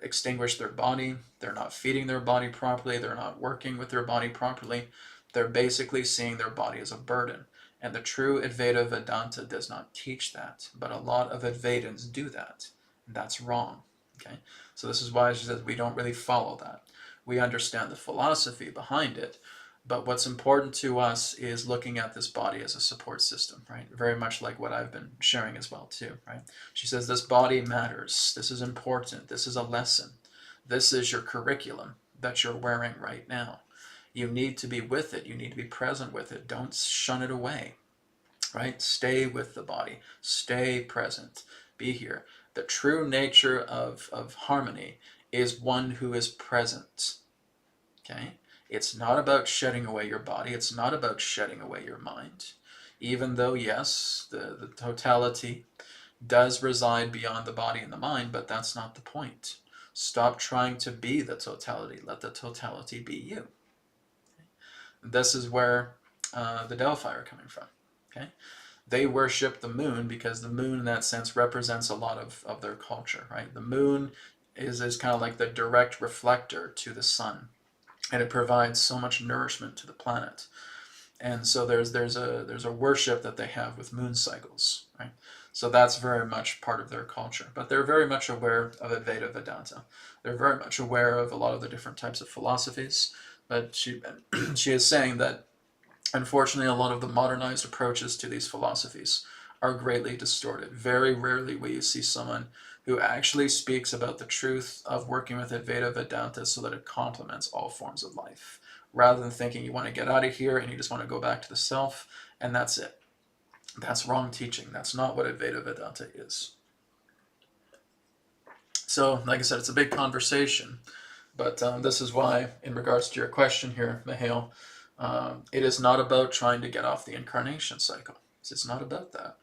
extinguish their body. They're not feeding their body properly. They're not working with their body properly. They're basically seeing their body as a burden. And the true Advaita Vedanta does not teach that. But a lot of Advaitins do that. And that's wrong. Okay? So this is why she says we don't really follow that. We understand the philosophy behind it. But what's important to us is looking at this body as a support system, right? Very much like what I've been sharing as well too, right? She says this body matters. This is important. This is a lesson. This is your curriculum that you're wearing right now. You need to be with it. You need to be present with it. Don't shun it away, right? Stay with the body. Stay present. Be here. The true nature of harmony is one who is present, okay? It's not about shedding away your body. It's not about shedding away your mind. Even though, yes, the totality does reside beyond the body and the mind, but that's not the point. Stop trying to be the totality. Let the totality be you. This is where the Delphi are coming from. Okay, they worship the moon because the moon, in that sense, represents a lot of their culture. Right, the moon is kind of like the direct reflector to the sun. And it provides so much nourishment to the planet. And so there's a worship that they have with moon cycles, right? So that's very much part of their culture. But they're very much aware of Advaita Vedanta. They're very much aware of a lot of the different types of philosophies. But she is saying that, unfortunately, a lot of the modernized approaches to these philosophies are greatly distorted. Very rarely will you see someone who actually speaks about the truth of working with Advaita Vedanta so that it complements all forms of life, rather than thinking you want to get out of here and you just want to go back to the self, and that's it. That's wrong teaching. That's not what Advaita Vedanta is. So, like I said, it's a big conversation, but this is why, in regards to your question here, Mihail, it is not about trying to get off the incarnation cycle. It's not about that.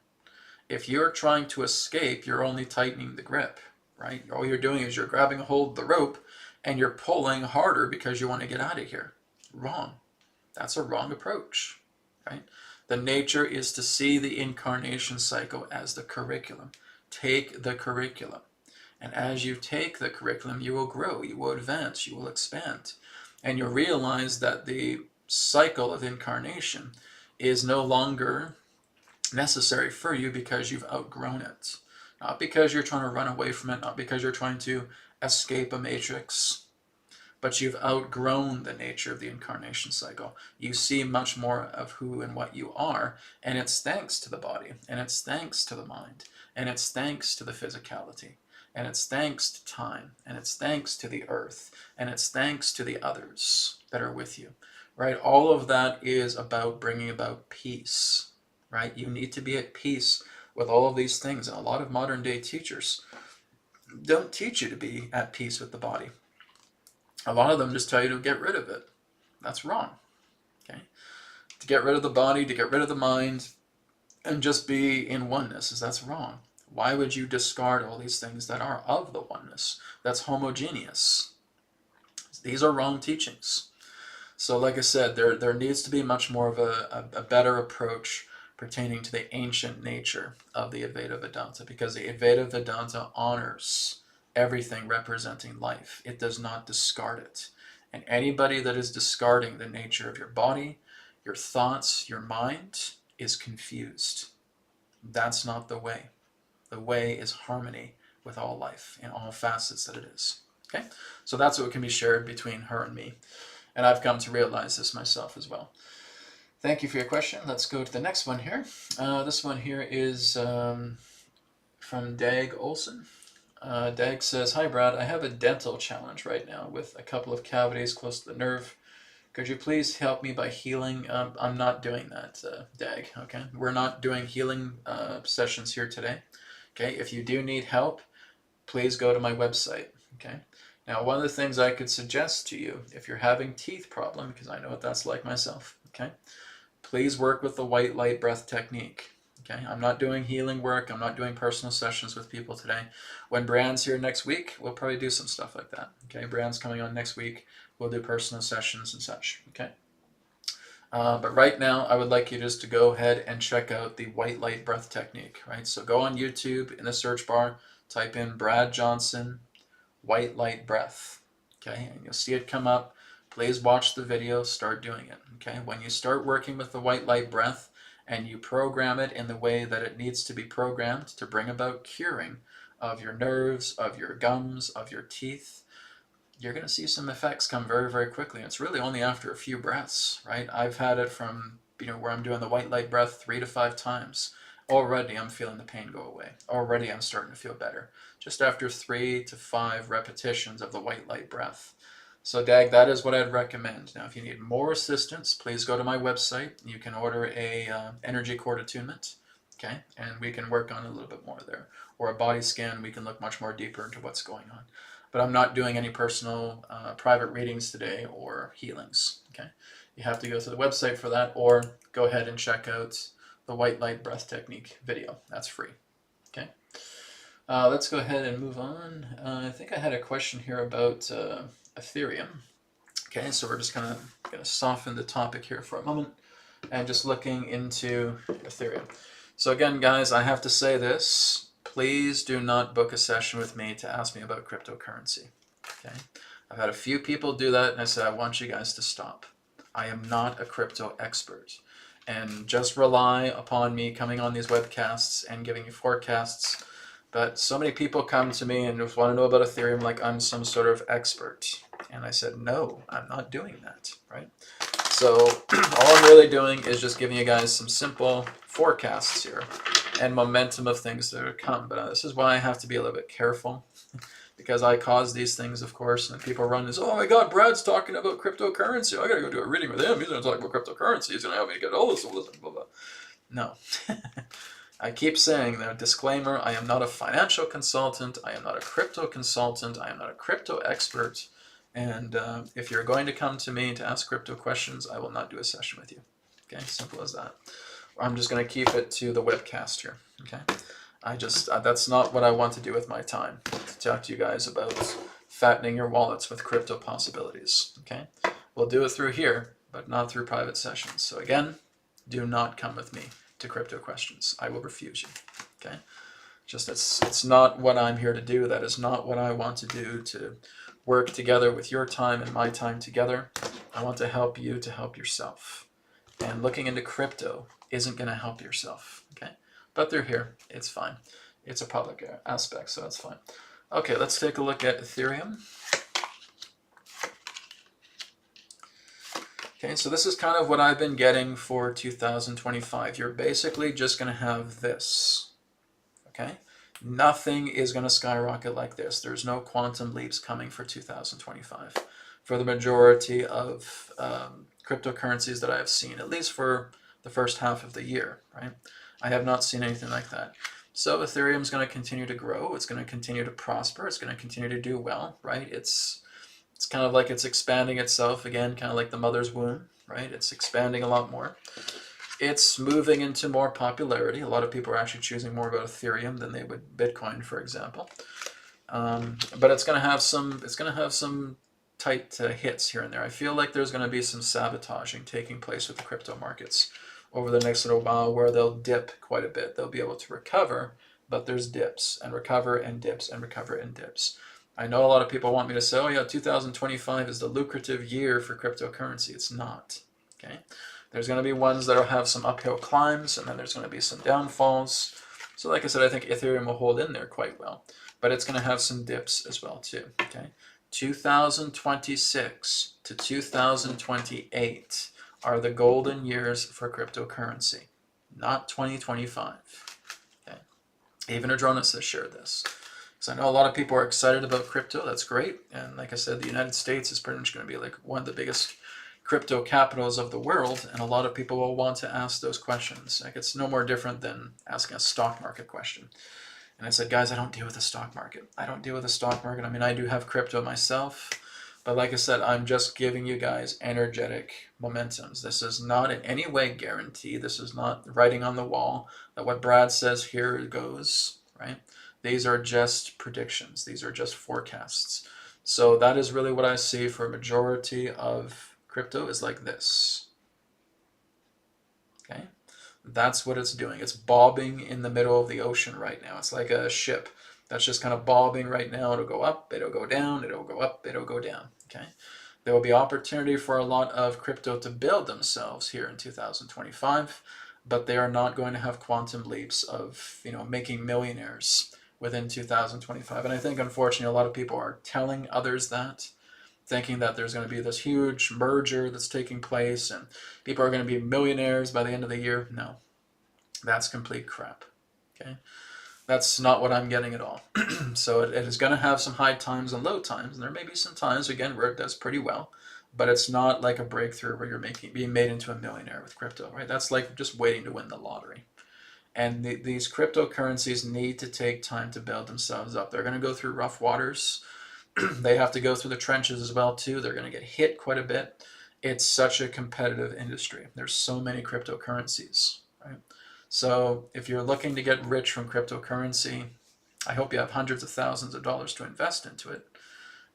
If you're trying to escape, you're only tightening the grip, right? All you're doing is you're grabbing a hold of the rope and you're pulling harder because you want to get out of here. Wrong. That's a wrong approach, right? The nature is to see the incarnation cycle as the curriculum. Take the curriculum. And as you take the curriculum, you will grow, you will advance, you will expand. And you'll realize that the cycle of incarnation is no longer necessary for you because you've outgrown it. Not because you're trying to run away from it, not because you're trying to escape a matrix, but you've outgrown the nature of the incarnation cycle. You see much more of who and what you are, and it's thanks to the body, and it's thanks to the mind, and it's thanks to the physicality, and it's thanks to time, and it's thanks to the earth, and it's thanks to the others that are with you, right? All of that is about bringing about peace. Right? You need to be at peace with all of these things. And a lot of modern day teachers don't teach you to be at peace with the body. A lot of them just tell you to get rid of it. That's wrong. Okay? To get rid of the body, to get rid of the mind, and just be in oneness, that's wrong. Why would you discard all these things that are of the oneness? That's homogeneous. These are wrong teachings. So like I said, there needs to be much more of a better approach pertaining to the ancient nature of the Advaita Vedanta, because the Advaita Vedanta honors everything representing life. It does not discard it. And anybody that is discarding the nature of your body, your thoughts, your mind, is confused. That's not the way. The way is harmony with all life in all facets that it is. Okay? So that's what can be shared between her and me. And I've come to realize this myself as well. Thank you for your question. Let's go to the next one here. This one here is from Dag Olson. Dag says, "Hi Brad, I have a dental challenge right now with a couple of cavities close to the nerve. Could you please help me by healing?" I'm not doing that, Dag, okay? We're not doing healing sessions here today, okay? If you do need help, please go to my website, okay? Now, one of the things I could suggest to you, if you're having teeth problem, because I know what that's like myself, okay? Please work with the white light breath technique. Okay, I'm not doing healing work. I'm not doing personal sessions with people today. When Brand's here next week, we'll probably do some stuff like that. Okay, Brand's coming on next week. We'll do personal sessions and such. Okay, but right now, I would like you just to go ahead and check out the white light breath technique. Right, so go on YouTube in the search bar, type in Brad Johnson white light breath. Okay, and you'll see it come up. Please watch the video, start doing it, okay? When you start working with the white light breath and you program it in the way that it needs to be programmed to bring about curing of your nerves, of your gums, of your teeth, you're going to see some effects come very, very quickly. It's really only after a few breaths, right? I've had it from, where I'm doing the white light breath 3 to 5 times. Already I'm feeling the pain go away. Already I'm starting to feel better. Just after 3 to 5 repetitions of the white light breath. So Dag, that is what I'd recommend. Now, if you need more assistance, please go to my website. You can order a energy cord attunement, okay? And we can work on it a little bit more there. Or a body scan, we can look much more deeper into what's going on. But I'm not doing any personal private readings today or healings, okay? You have to go to the website for that, or go ahead and check out the white light breath technique video. That's free, okay? Let's go ahead and move on. I think I had a question here about Ethereum. Okay, so we're just kind of going to soften the topic here for a moment and just looking into Ethereum. So again, guys, I have to say this. Please do not book a session with me to ask me about cryptocurrency. Okay, I've had a few people do that, and I said, I want you guys to stop. I am not a crypto expert. And just rely upon me coming on these webcasts and giving you forecasts. But so many people come to me and just want to know about Ethereum like I'm some sort of expert. And I said, no, I'm not doing that, right? So all I'm really doing is just giving you guys some simple forecasts here and momentum of things that are to come. But this is why I have to be a little bit careful, because I cause these things, of course, and people run this, oh my God, Brad's talking about cryptocurrency. I got to go do a reading with him. He's going to talk about cryptocurrency. He's going to help me get all this, blah, blah, blah. No. I keep saying that, disclaimer, I am not a financial consultant, I am not a crypto consultant, I am not a crypto expert, and if you're going to come to me to ask crypto questions, I will not do a session with you. Okay, simple as that. I'm just going to keep it to the webcast here. Okay, that's not what I want to do with my time, to talk to you guys about fattening your wallets with crypto possibilities. Okay, we'll do it through here, but not through private sessions. So again, do not come with me to crypto questions. I will refuse you. Okay, just it's not what I'm here to do. That is not what I want to do, to work together with your time and my time together. I want to help you to help yourself. And looking into crypto isn't going to help yourself. Okay, but they're here. It's fine. It's a public aspect, so that's fine. Okay, let's take a look at Ethereum. Okay, so this is kind of what I've been getting for 2025. You're basically just going to have this, okay? Nothing is going to skyrocket like this. There's no quantum leaps coming for 2025 for the majority of cryptocurrencies that I have seen, at least for the first half of the year, right? I have not seen anything like that. So Ethereum is going to continue to grow. It's going to continue to prosper. It's going to continue to do well, right? It's kind of like it's expanding itself again, kind of like the mother's womb, right? It's expanding a lot more. It's moving into more popularity. A lot of people are actually choosing more about Ethereum than they would Bitcoin, for example. But it's going to have some tight hits here and there. I feel like there's going to be some sabotaging taking place with the crypto markets over the next little while, where they'll dip quite a bit. They'll be able to recover, but there's dips and recover and dips and recover and dips. I know a lot of people want me to say, oh yeah, 2025 is the lucrative year for cryptocurrency. It's not, okay? There's going to be ones that will have some uphill climbs, and then there's going to be some downfalls. So like I said, I think Ethereum will hold in there quite well, but it's going to have some dips as well too, okay? 2026 to 2028 are the golden years for cryptocurrency, not 2025. Okay. Even Adronis has shared this. So I know a lot of people are excited about crypto. That's great. And like I said, the United States is pretty much going to be like one of the biggest crypto capitals of the world. And a lot of people will want to ask those questions. Like it's no more different than asking a stock market question. And I said, guys, I don't deal with the stock market. I don't deal with the stock market. I mean, I do have crypto myself. But like I said, I'm just giving you guys energetic momentums. This is not in any way guarantee. This is not writing on the wall that what Brad says here goes, right? These are just predictions. These are just forecasts. So that is really what I see for a majority of crypto is like this. Okay? That's what it's doing. It's bobbing in the middle of the ocean right now. It's like a ship that's just kind of bobbing right now. It'll go up, it'll go down, it'll go up, it'll go down. Okay? There will be opportunity for a lot of crypto to build themselves here in 2025, but they are not going to have quantum leaps of, making millionaires within 2025. And I think, unfortunately, a lot of people are telling others that, thinking that there's going to be this huge merger that's taking place and people are going to be millionaires by the end of the year. No, that's complete crap. Okay, that's not what I'm getting at all. So it is going to have some high times and low times, and there may be some times again where it does pretty well, but it's not like a breakthrough where you're being made into a millionaire with crypto, right? That's like just waiting to win the lottery. And these cryptocurrencies need to take time to build themselves up. They're going to go through rough waters. They have to go through the trenches as well too. They're going to get hit quite a bit. It's such a competitive industry. There's so many cryptocurrencies, right? So if you're looking to get rich from cryptocurrency, I hope you have hundreds of thousands of dollars to invest into it.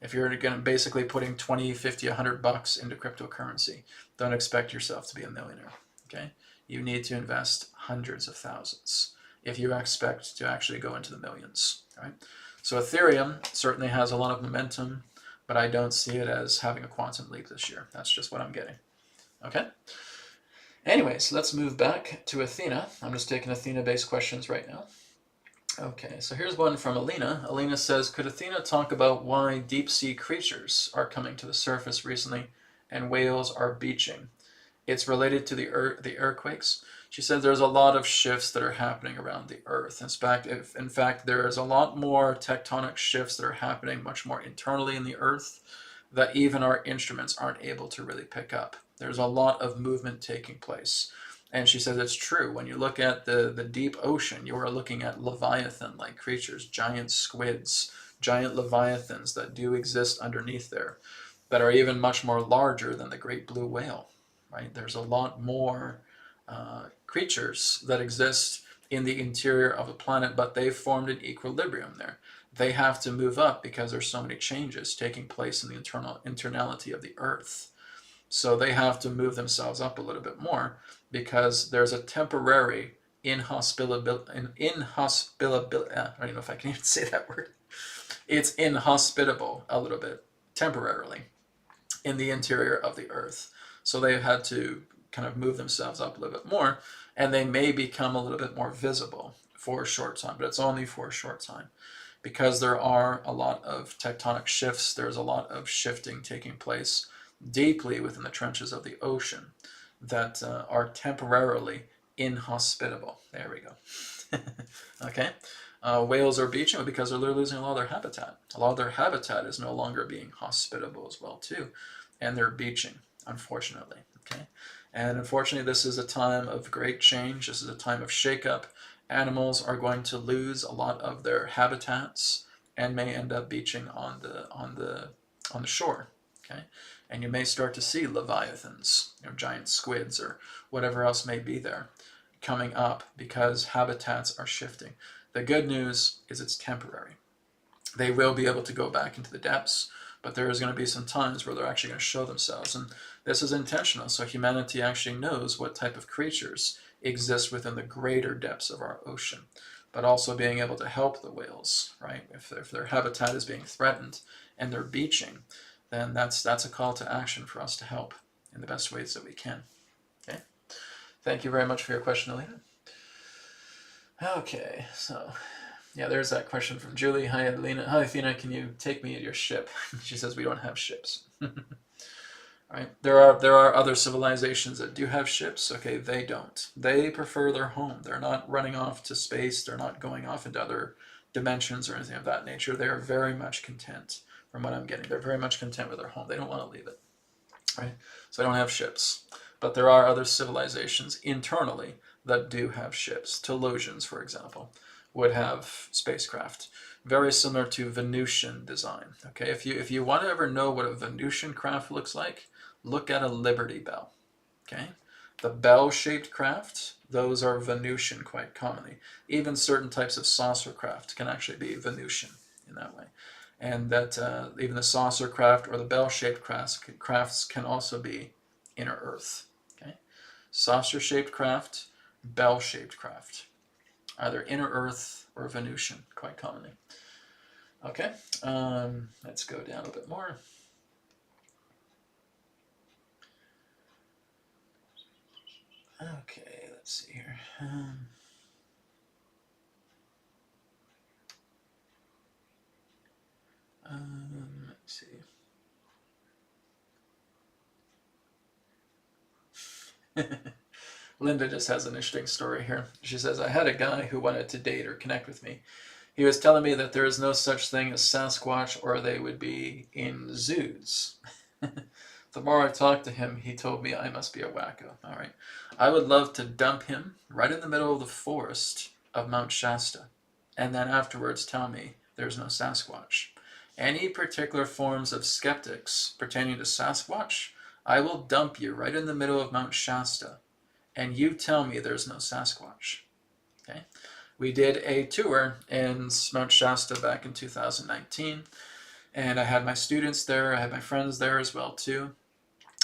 If you're going to basically putting 20, 50, $100 into cryptocurrency, don't expect yourself to be a millionaire, okay? You need to invest hundreds of thousands if you expect to actually go into the millions, right? So Ethereum certainly has a lot of momentum, but I don't see it as having a quantum leap this year. That's just what I'm getting, okay? Anyways, let's move back to Athena. I'm just taking Athena-based questions right now. Okay, so here's one from Alina. Alina says, could Athena talk about why deep-sea creatures are coming to the surface recently and whales are beaching? It's related to the earthquakes. She said there's a lot of shifts that are happening around the Earth. In fact, there is a lot more tectonic shifts that are happening much more internally in the Earth that even our instruments aren't able to really pick up. There's a lot of movement taking place. And she says it's true. When you look at the deep ocean, you are looking at Leviathan-like creatures, giant squids, giant leviathans that do exist underneath there, that are even much more larger than the great blue whale. Right? There's a lot more creatures that exist in the interior of a planet, but they've formed an equilibrium there. They have to move up because there's so many changes taking place in the internality of the Earth. So they have to move themselves up a little bit more because there's a temporary inhospitability. I don't even know if I can even say that word. It's inhospitable a little bit temporarily in the interior of the Earth. So they've had to kind of move themselves up a little bit more, and they may become a little bit more visible for a short time, but it's only for a short time because there are a lot of tectonic shifts. There's a lot of shifting taking place deeply within the trenches of the ocean that are temporarily inhospitable. There we go. Okay. Whales are beaching because they're losing a lot of their habitat. A lot of their habitat is no longer being hospitable as well too, and they're beaching, unfortunately. Okay, and unfortunately, this is a time of great change. This is a time of shakeup. Animals are going to lose a lot of their habitats and may end up beaching on the shore. Okay, and you may start to see leviathans, giant squids or whatever else may be there, coming up because habitats are shifting. The good news is it's temporary. They will be able to go back into the depths, but there is going to be some times where they're actually going to show themselves. And this is intentional, so humanity actually knows what type of creatures exist within the greater depths of our ocean, but also being able to help the whales, right? If their habitat is being threatened and they're beaching, then that's a call to action for us to help in the best ways that we can. Okay. Thank you very much for your question, Alina. Okay, so yeah, there's that question from Julie. Hi, Alina. Hi, Athena. Can you take me at your ship? She says we don't have ships. right? There are other civilizations that do have ships. Okay, they don't. They prefer their home. They're not running off to space. They're not going off into other dimensions or anything of that nature. They are very much content, from what I'm getting. They're very much content with their home. They don't want to leave it, right? So they don't have ships. But there are other civilizations internally that do have ships. Telosians, for example, would have spacecraft. Very similar to Venusian design. Okay, if you want to ever know what a Venusian craft looks like, look at a Liberty Bell. Okay, the bell-shaped craft, those are Venusian quite commonly. Even certain types of saucer craft can actually be Venusian in that way. And that even the saucer craft or the bell-shaped crafts can also be inner Earth. Okay, saucer-shaped craft, bell-shaped craft, either inner Earth or Venusian quite commonly. Okay, let's go down a bit more. Okay, let's see here. Let's see. Linda just has an interesting story here. She says, I had a guy who wanted to date or connect with me. He was telling me that there is no such thing as Sasquatch or they would be in zoos. The more I talked to him, he told me I must be a wacko. All right. I would love to dump him right in the middle of the forest of Mount Shasta and then afterwards tell me there's no Sasquatch. Any particular forms of skeptics pertaining to Sasquatch, I will dump you right in the middle of Mount Shasta and you tell me there's no Sasquatch. Okay. We did a tour in Mount Shasta back in 2019, and I had my students there, I had my friends there as well too.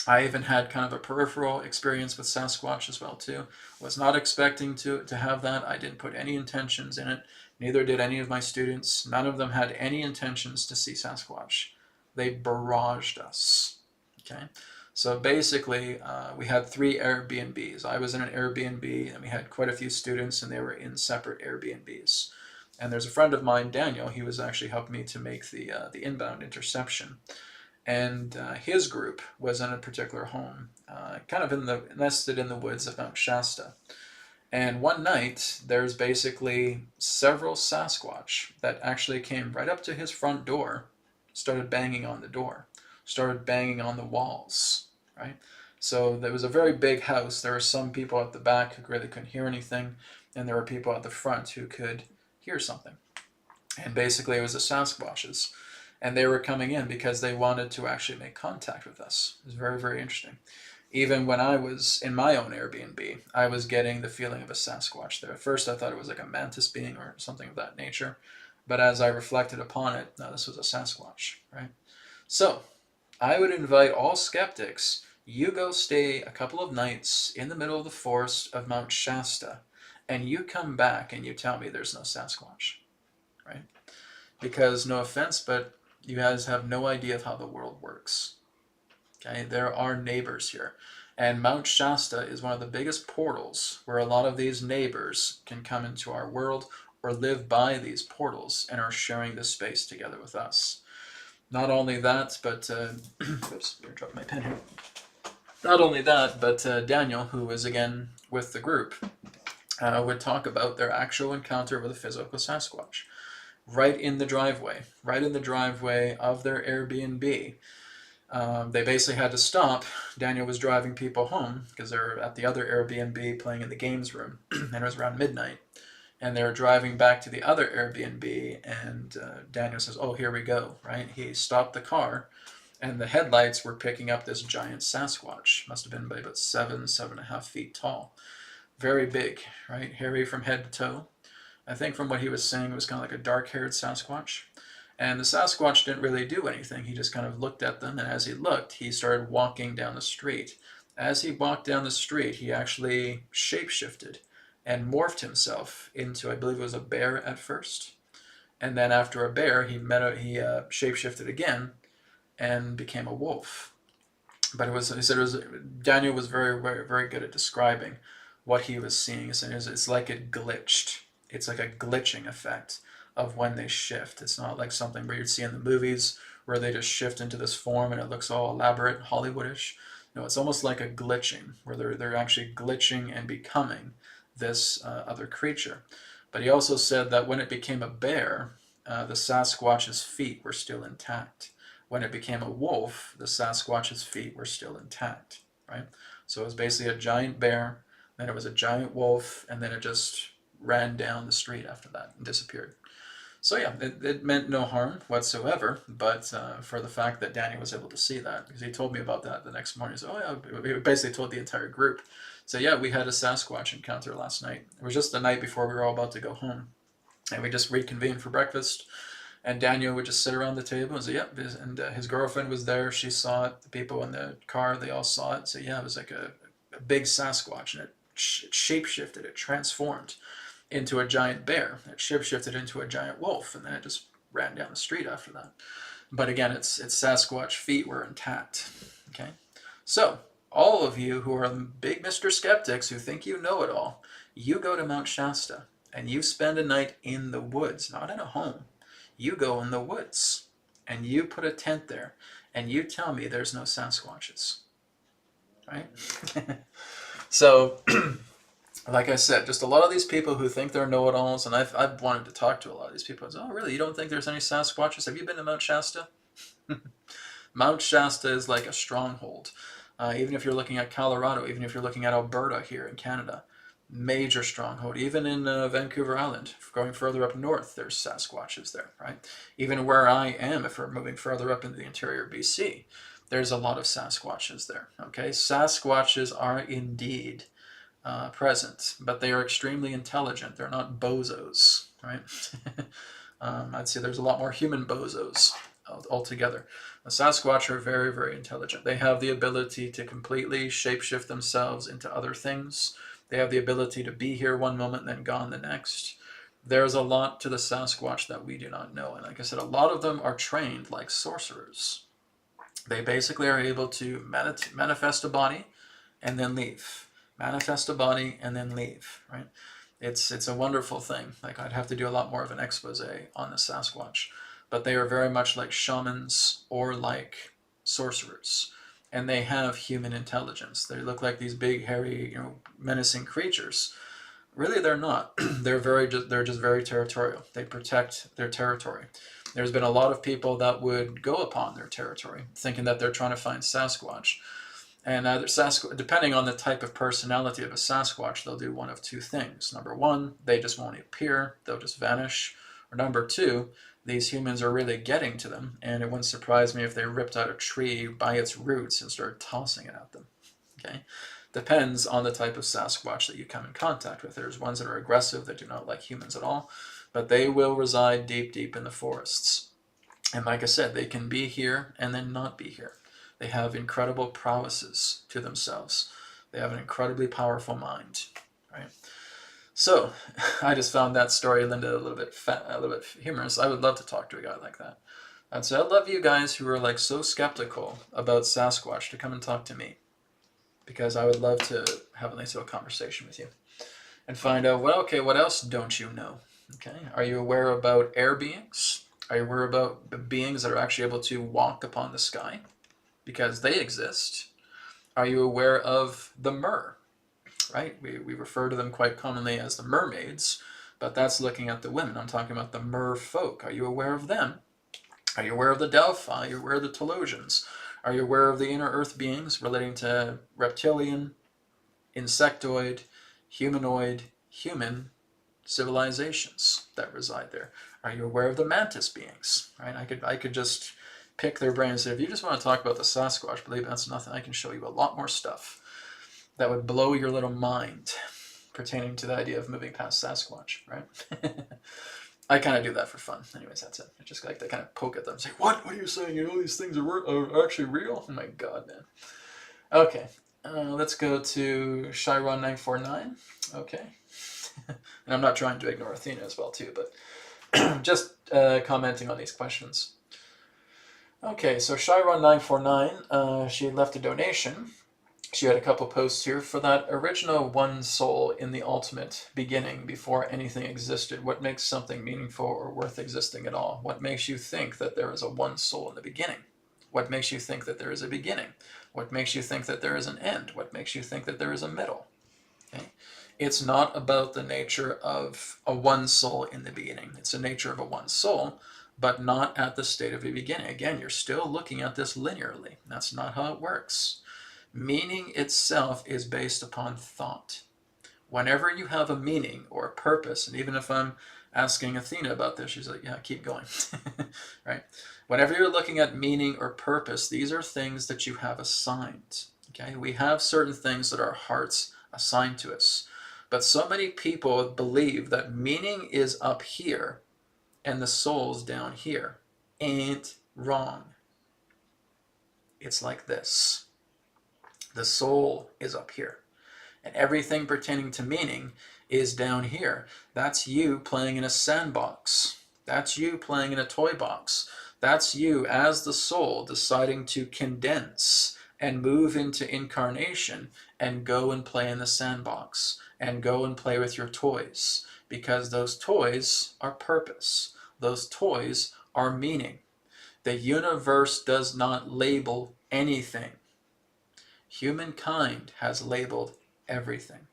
I even had kind of a peripheral experience with Sasquatch as well too. Was not expecting to have that. I didn't put any intentions in it. Neither did any of my students. None of them had any intentions to see Sasquatch. They barraged us. Okay. So basically, we had 3 Airbnbs. I was in an Airbnb, and we had quite a few students, and they were in separate Airbnbs. And there's a friend of mine, Daniel. He was actually helping me to make the inbound interception. And his group was in a particular home, kind of nested in the woods of Mount Shasta. And one night, there's basically several Sasquatch that actually came right up to his front door, started banging on the door, started banging on the walls, right? So there was a very big house. There were some people at the back who really couldn't hear anything, and there were people at the front who could hear something. And basically it was the Sasquatches. And they were coming in because they wanted to actually make contact with us. It was very, very interesting. Even when I was in my own Airbnb, I was getting the feeling of a Sasquatch there. At first I thought it was like a mantis being or something of that nature. But as I reflected upon it, no, this was a Sasquatch, right? So I would invite all skeptics, you go stay a couple of nights in the middle of the forest of Mount Shasta, and you come back and you tell me there's no Sasquatch, right? Because, no offense, but you guys have no idea of how the world works. Okay, there are neighbors here. And Mount Shasta is one of the biggest portals where a lot of these neighbors can come into our world or live by these portals and are sharing this space together with us. Not only that, but oops, I dropped my pen here. Not only that, but Daniel, who was again with the group, would talk about their actual encounter with a physical Sasquatch right in the driveway of their Airbnb. They basically had to stop. Daniel was driving people home because they were at the other Airbnb playing in the games room, and it was around midnight. And they were driving back to the other Airbnb, and Daniel says, oh, here we go, right? He stopped the car, and the headlights were picking up this giant Sasquatch. Must have been by about 7.5 feet tall. Very big, right? Hairy from head to toe. I think from what he was saying, it was kind of like a dark-haired Sasquatch. And the Sasquatch didn't really do anything. He just kind of looked at them, and as he looked, he started walking down the street. As he walked down the street, he actually shape-shifted and morphed himself into, I believe it was a bear at first. And then after a bear, he shape-shifted again and became a wolf. But Daniel was very, very, very good at describing what he was seeing. It's like it glitched. It's like a glitching effect of when they shift. It's not like something where you'd see in the movies where they just shift into this form and it looks all elaborate, Hollywoodish. No, it's almost like a glitching, where they're actually glitching and becoming this other creature. But he also said that when it became a bear, the Sasquatch's feet were still intact. When it became a wolf, the Sasquatch's feet were still intact, right? So it was basically a giant bear, then it was a giant wolf, and then it just ran down the street after that and disappeared. So yeah, it meant no harm whatsoever, but for the fact that Danny was able to see that, because he told me about that the next morning. He said, oh yeah, he basically told the entire group. So yeah, we had a Sasquatch encounter last night. It was just the night before we were all about to go home. And we just reconvened for breakfast. And Daniel would just sit around the table and say, yep. And his girlfriend was there. She saw it. The people in the car, they all saw it. So yeah, it was like a big Sasquatch. And it shapeshifted. It transformed into a giant bear. It shapeshifted into a giant wolf. And then it just ran down the street after that. But again, its Sasquatch feet were intact. Okay? So, all of you who are big Mr. Skeptics who think you know it all, you go to Mount Shasta and you spend a night in the woods, not in a home. You go in the woods and you put a tent there and you tell me there's no Sasquatches. Right? So, like I said, just a lot of these people who think they're know-it-alls, and I've wanted to talk to a lot of these people. I say, oh, really? You don't think there's any Sasquatches? Have you been to Mount Shasta? Mount Shasta is like a stronghold. Even if you're looking at Colorado, even if you're looking at Alberta here in Canada, major stronghold. Even in Vancouver Island, going further up north, there's Sasquatches there, right? Even where I am, if we're moving further up into the interior of BC, there's a lot of Sasquatches there, okay? Sasquatches are indeed present, but they are extremely intelligent. They're not bozos, right? I'd say there's a lot more human bozos altogether. The Sasquatch are very, very intelligent. They have the ability to completely shapeshift themselves into other things. They have the ability to be here one moment and then gone the next. There's a lot to the Sasquatch that we do not know. And like I said, a lot of them are trained like sorcerers. They basically are able to manifest a body and then leave. Manifest a body and then leave, right? It's a wonderful thing. Like, I'd have to do a lot more of an expose on the Sasquatch. But they are very much like shamans or like sorcerers. And they have human intelligence. They look like these big, hairy, menacing creatures. Really, they're not. They're just very territorial. They protect their territory. There's been a lot of people that would go upon their territory, thinking that they're trying to find Sasquatch. And depending on the type of personality of a Sasquatch, they'll do one of two things. Number one, they just won't appear. They'll just vanish. Or number two, these humans are really getting to them, and it wouldn't surprise me if they ripped out a tree by its roots and started tossing it at them. Okay? Depends on the type of Sasquatch that you come in contact with. There's ones that are aggressive, that do not like humans at all, but they will reside deep, deep in the forests. And like I said, they can be here and then not be here. They have incredible prowesses to themselves. They have an incredibly powerful mind, right? So, I just found that story, Linda, a little bit humorous. I would love to talk to a guy like that. I'd say, I'd love you guys who are like so skeptical about Sasquatch to come and talk to me, because I would love to have a nice little conversation with you and find out, well, okay, what else don't you know? Okay, are you aware about air beings? Are you aware about beings that are actually able to walk upon the sky? Because they exist. Are you aware of the mer? Right? We refer to them quite commonly as the mermaids, but that's looking at the women. I'm talking about the mer folk. Are you aware of them? Are you aware of the Delphi? Are you aware of the Telosians? Are you aware of the inner earth beings relating to reptilian, insectoid, humanoid, human civilizations that reside there? Are you aware of the mantis beings? Right? I could just pick their brains and say, if you just want to talk about the Sasquatch, believe that's nothing. I can show you a lot more stuff that would blow your little mind pertaining to the idea of moving past Sasquatch, right? I kind of do that for fun. Anyways, that's it. I just like to kind of poke at them and say, what are you saying? You know these things are actually real? Oh my God, man. Okay, let's go to Chiron949. Okay. And I'm not trying to ignore Athena as well, too, but just commenting on these questions. Okay, so Chiron949, she left a donation. she had a couple posts here. For that original one soul in the ultimate beginning, before anything existed, what makes something meaningful or worth existing at all? What makes you think that there is a one soul in the beginning? What makes you think that there is a beginning? What makes you think that there is an end? What makes you think that there is a middle? Okay? It's not about the nature of a one soul in the beginning. It's the nature of a one soul, but not at the state of the beginning. Again, you're still looking at this linearly. That's not how it works. Meaning itself is based upon thought. Whenever you have a meaning or a purpose, and even if I'm asking Athena about this, she's like, yeah, keep going, right? Whenever you're looking at meaning or purpose, these are things that you have assigned, okay? We have certain things that our hearts assign to us. But so many people believe that meaning is up here and the soul's down here. Ain't wrong. It's like this. The soul is up here, and everything pertaining to meaning is down here. That's you playing in a sandbox. That's you playing in a toy box. That's you as the soul deciding to condense and move into incarnation and go and play in the sandbox and go and play with your toys, because those toys are purpose. Those toys are meaning. The universe does not label anything. Humankind has labeled everything.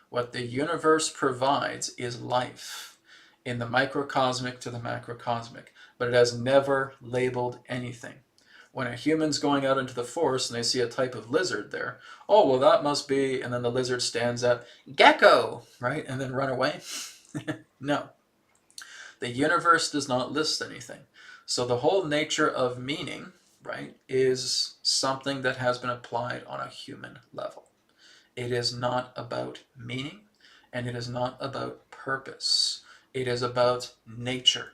What the universe provides is life, in the microcosmic to the macrocosmic, but it has never labeled anything. When a human's going out into the forest and they see a type of lizard there, oh, well, that must be, and then the lizard stands up, gecko, right, and then run away. No. The universe does not list anything. So the whole nature of meaning, right, is something that has been applied on a human level. It is not about meaning, and it is not about purpose. It is about nature.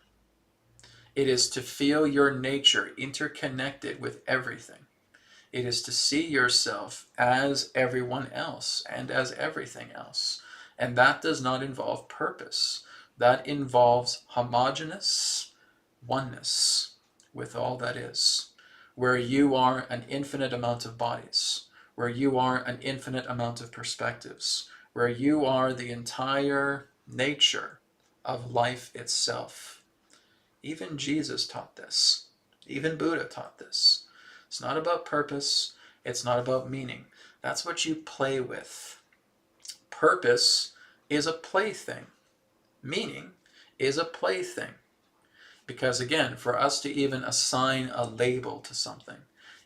It is to feel your nature interconnected with everything. It is to see yourself as everyone else and as everything else. And that does not involve purpose. That involves homogeneous oneness with all that is, where you are an infinite amount of bodies, where you are an infinite amount of perspectives, where you are the entire nature of life itself. Even Jesus taught this. Even Buddha taught this. It's not about purpose. It's not about meaning. That's what you play with. Purpose is a plaything. Meaning is a plaything. Because again, for us to even assign a label to something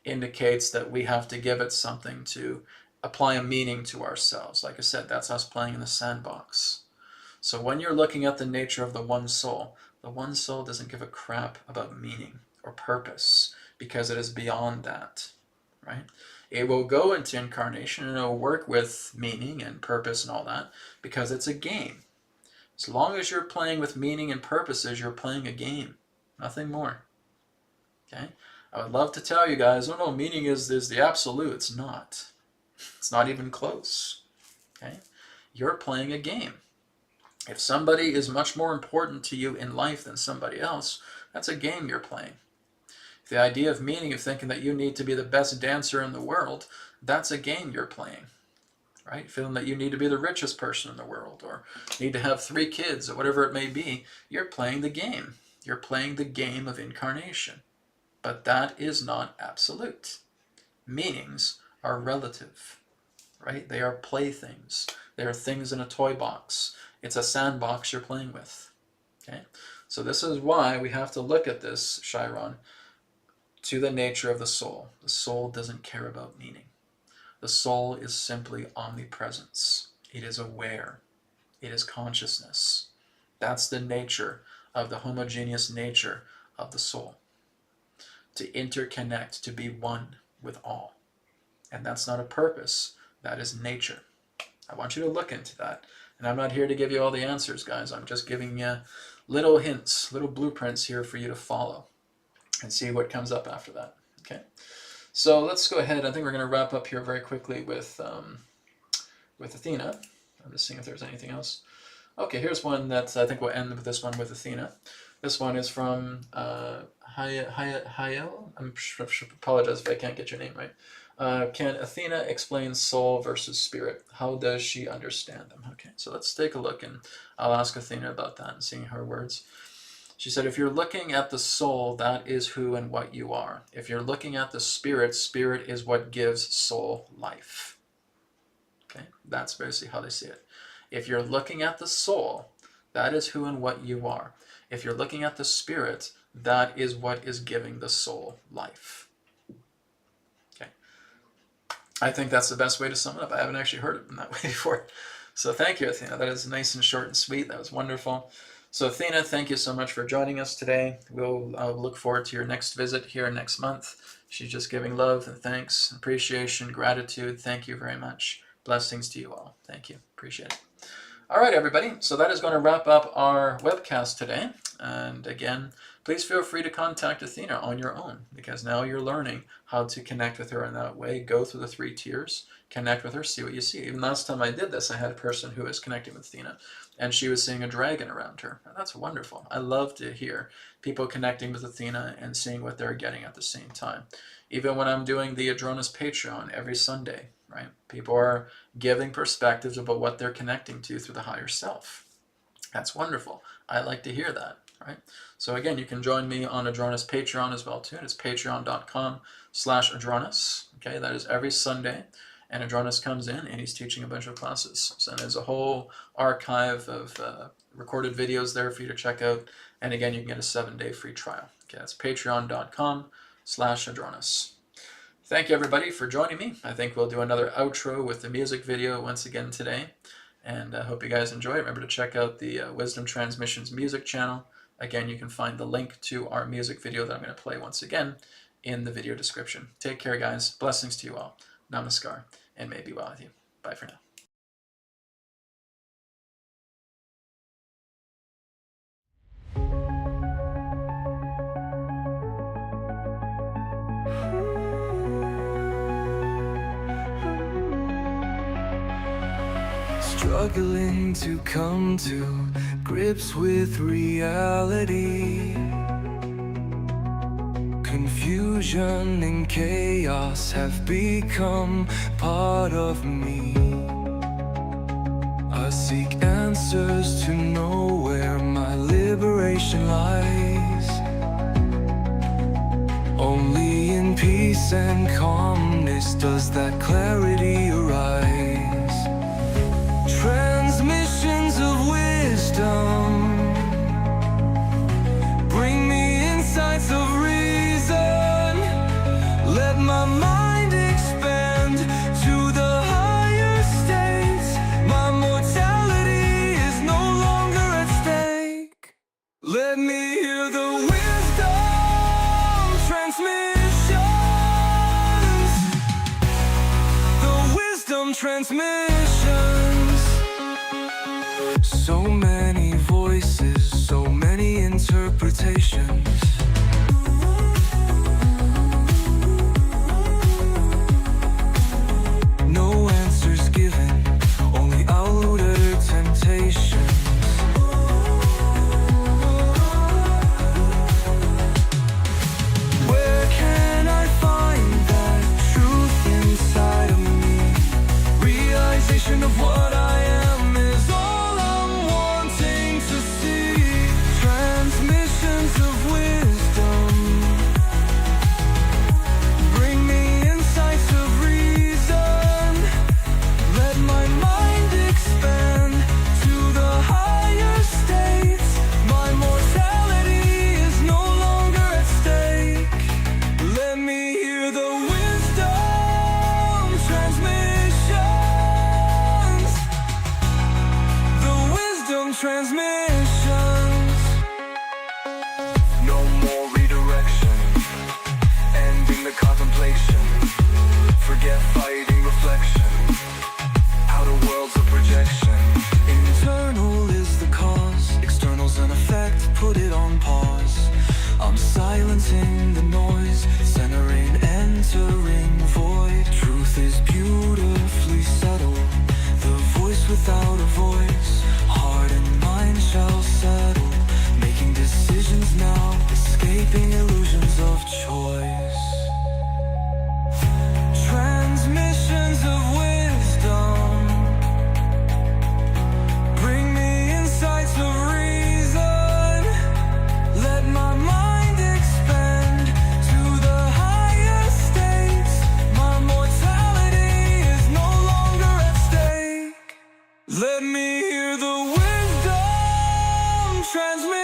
indicates that we have to give it something to apply a meaning to ourselves. Like I said, that's us playing in the sandbox. So when you're looking at the nature of the one soul doesn't give a crap about meaning or purpose, because it is beyond that, right? It will go into incarnation and it will work with meaning and purpose and all that, because it's a game. As long as you're playing with meaning and purposes, you're playing a game, nothing more. Okay? I would love to tell you guys, oh no, meaning is the absolute. It's not. It's not even close. Okay? You're playing a game. If somebody is much more important to you in life than somebody else, that's a game you're playing. If the idea of meaning, of thinking that you need to be the best dancer in the world, that's a game you're playing. Right? Feeling that you need to be the richest person in the world, or need to have 3 kids, or whatever it may be, you're playing the game. You're playing the game of incarnation. But that is not absolute. Meanings are relative, right? They are playthings. They are things in a toy box. It's a sandbox you're playing with. Okay? So this is why we have to look at this, Chiron, to the nature of the soul. The soul doesn't care about meaning. The soul is simply omnipresence. It is aware. It is consciousness. That's the nature of the homogeneous nature of the soul. To interconnect, to be one with all. And that's not a purpose. That is nature. I want you to look into that. And I'm not here to give you all the answers, guys. I'm just giving you little hints, little blueprints here for you to follow and see what comes up after that. Okay? So let's go ahead. I think we're going to wrap up here very quickly with Athena. I'm just seeing if there's anything else. Okay, here's one that I think we'll end with this one with Athena. This one is from Hayel. I apologize if I can't get your name right. Can Athena explain soul versus spirit? How does she understand them? Okay, so let's take a look, and I'll ask Athena about that and seeing her words. She said, if you're looking at the soul, that is who and what you are. If you're looking at the spirit, spirit is what gives soul life. Okay, that's basically how they see it. If you're looking at the soul, that is who and what you are. If you're looking at the spirit, that is what is giving the soul life. Okay, I think that's the best way to sum it up. I haven't actually heard it in that way before. So thank you, Athena. That is nice and short and sweet. That was wonderful. So Athena, thank you so much for joining us today. We'll look forward to your next visit here next month. She's just giving love and thanks, appreciation, gratitude. Thank you very much. Blessings to you all. Thank you. Appreciate it. All right, everybody. So that is going to wrap up our webcast today. And again, please feel free to contact Athena on your own, because now you're learning how to connect with her in that way. Go through the 3 tiers, connect with her, see what you see. Even last time I did this, I had a person who was connecting with Athena, and she was seeing a dragon around her. And that's wonderful. I love to hear people connecting with Athena and seeing what they're getting at the same time. Even when I'm doing the Adronis Patreon every Sunday, right? People are giving perspectives about what they're connecting to through the higher self. That's wonderful. I like to hear that, right? So again, you can join me on Adronis Patreon as well too. It's patreon.com/Adronis. Okay, that is every Sunday. And Adronis comes in and he's teaching a bunch of classes. So there's a whole archive of recorded videos there for you to check out. And again, you can get a 7-day free trial. Okay, that's patreon.com/Adronis. Thank you, everybody, for joining me. I think we'll do another outro with the music video once again today. And I hope you guys enjoy it. Remember to check out the Wisdom Transmissions music channel. Again, you can find the link to our music video that I'm going to play once again in the video description. Take care, guys. Blessings to you all. Namaskar, and may it be well with you. Bye for now. Struggling to come to grips with reality. Confusion and chaos have become part of me. I seek answers to know where my liberation lies. Only in peace and calmness does that clarity arise. Transmissions of wisdom bring me insights of reason. Let my mind expand to the higher states. My mortality is no longer at stake. Let me hear the wisdom transmissions. The wisdom transmissions. So many voices, so many interpretations. No answers given, only outer temptations. Where can I find that truth inside of me? Realization of what I am is all I'm wanting to see. Transmissions of wisdom bring me insights of reason. Let my mind expand to the higher states. My mortality is no longer at stake. Let me hear the wisdom transmissions. The wisdom transmissions. No more redirection, ending the contemplation. Forget fighting reflection. Outer world's a projection. Internal is the cause, external's an effect. Put it on pause. I'm silencing the noise, centering, entering void. Truth is beautifully subtle, the voice without a voice. Heart and mind shall settle, making decisions now, escaping illusions of choice. Let me hear the wisdom transmit.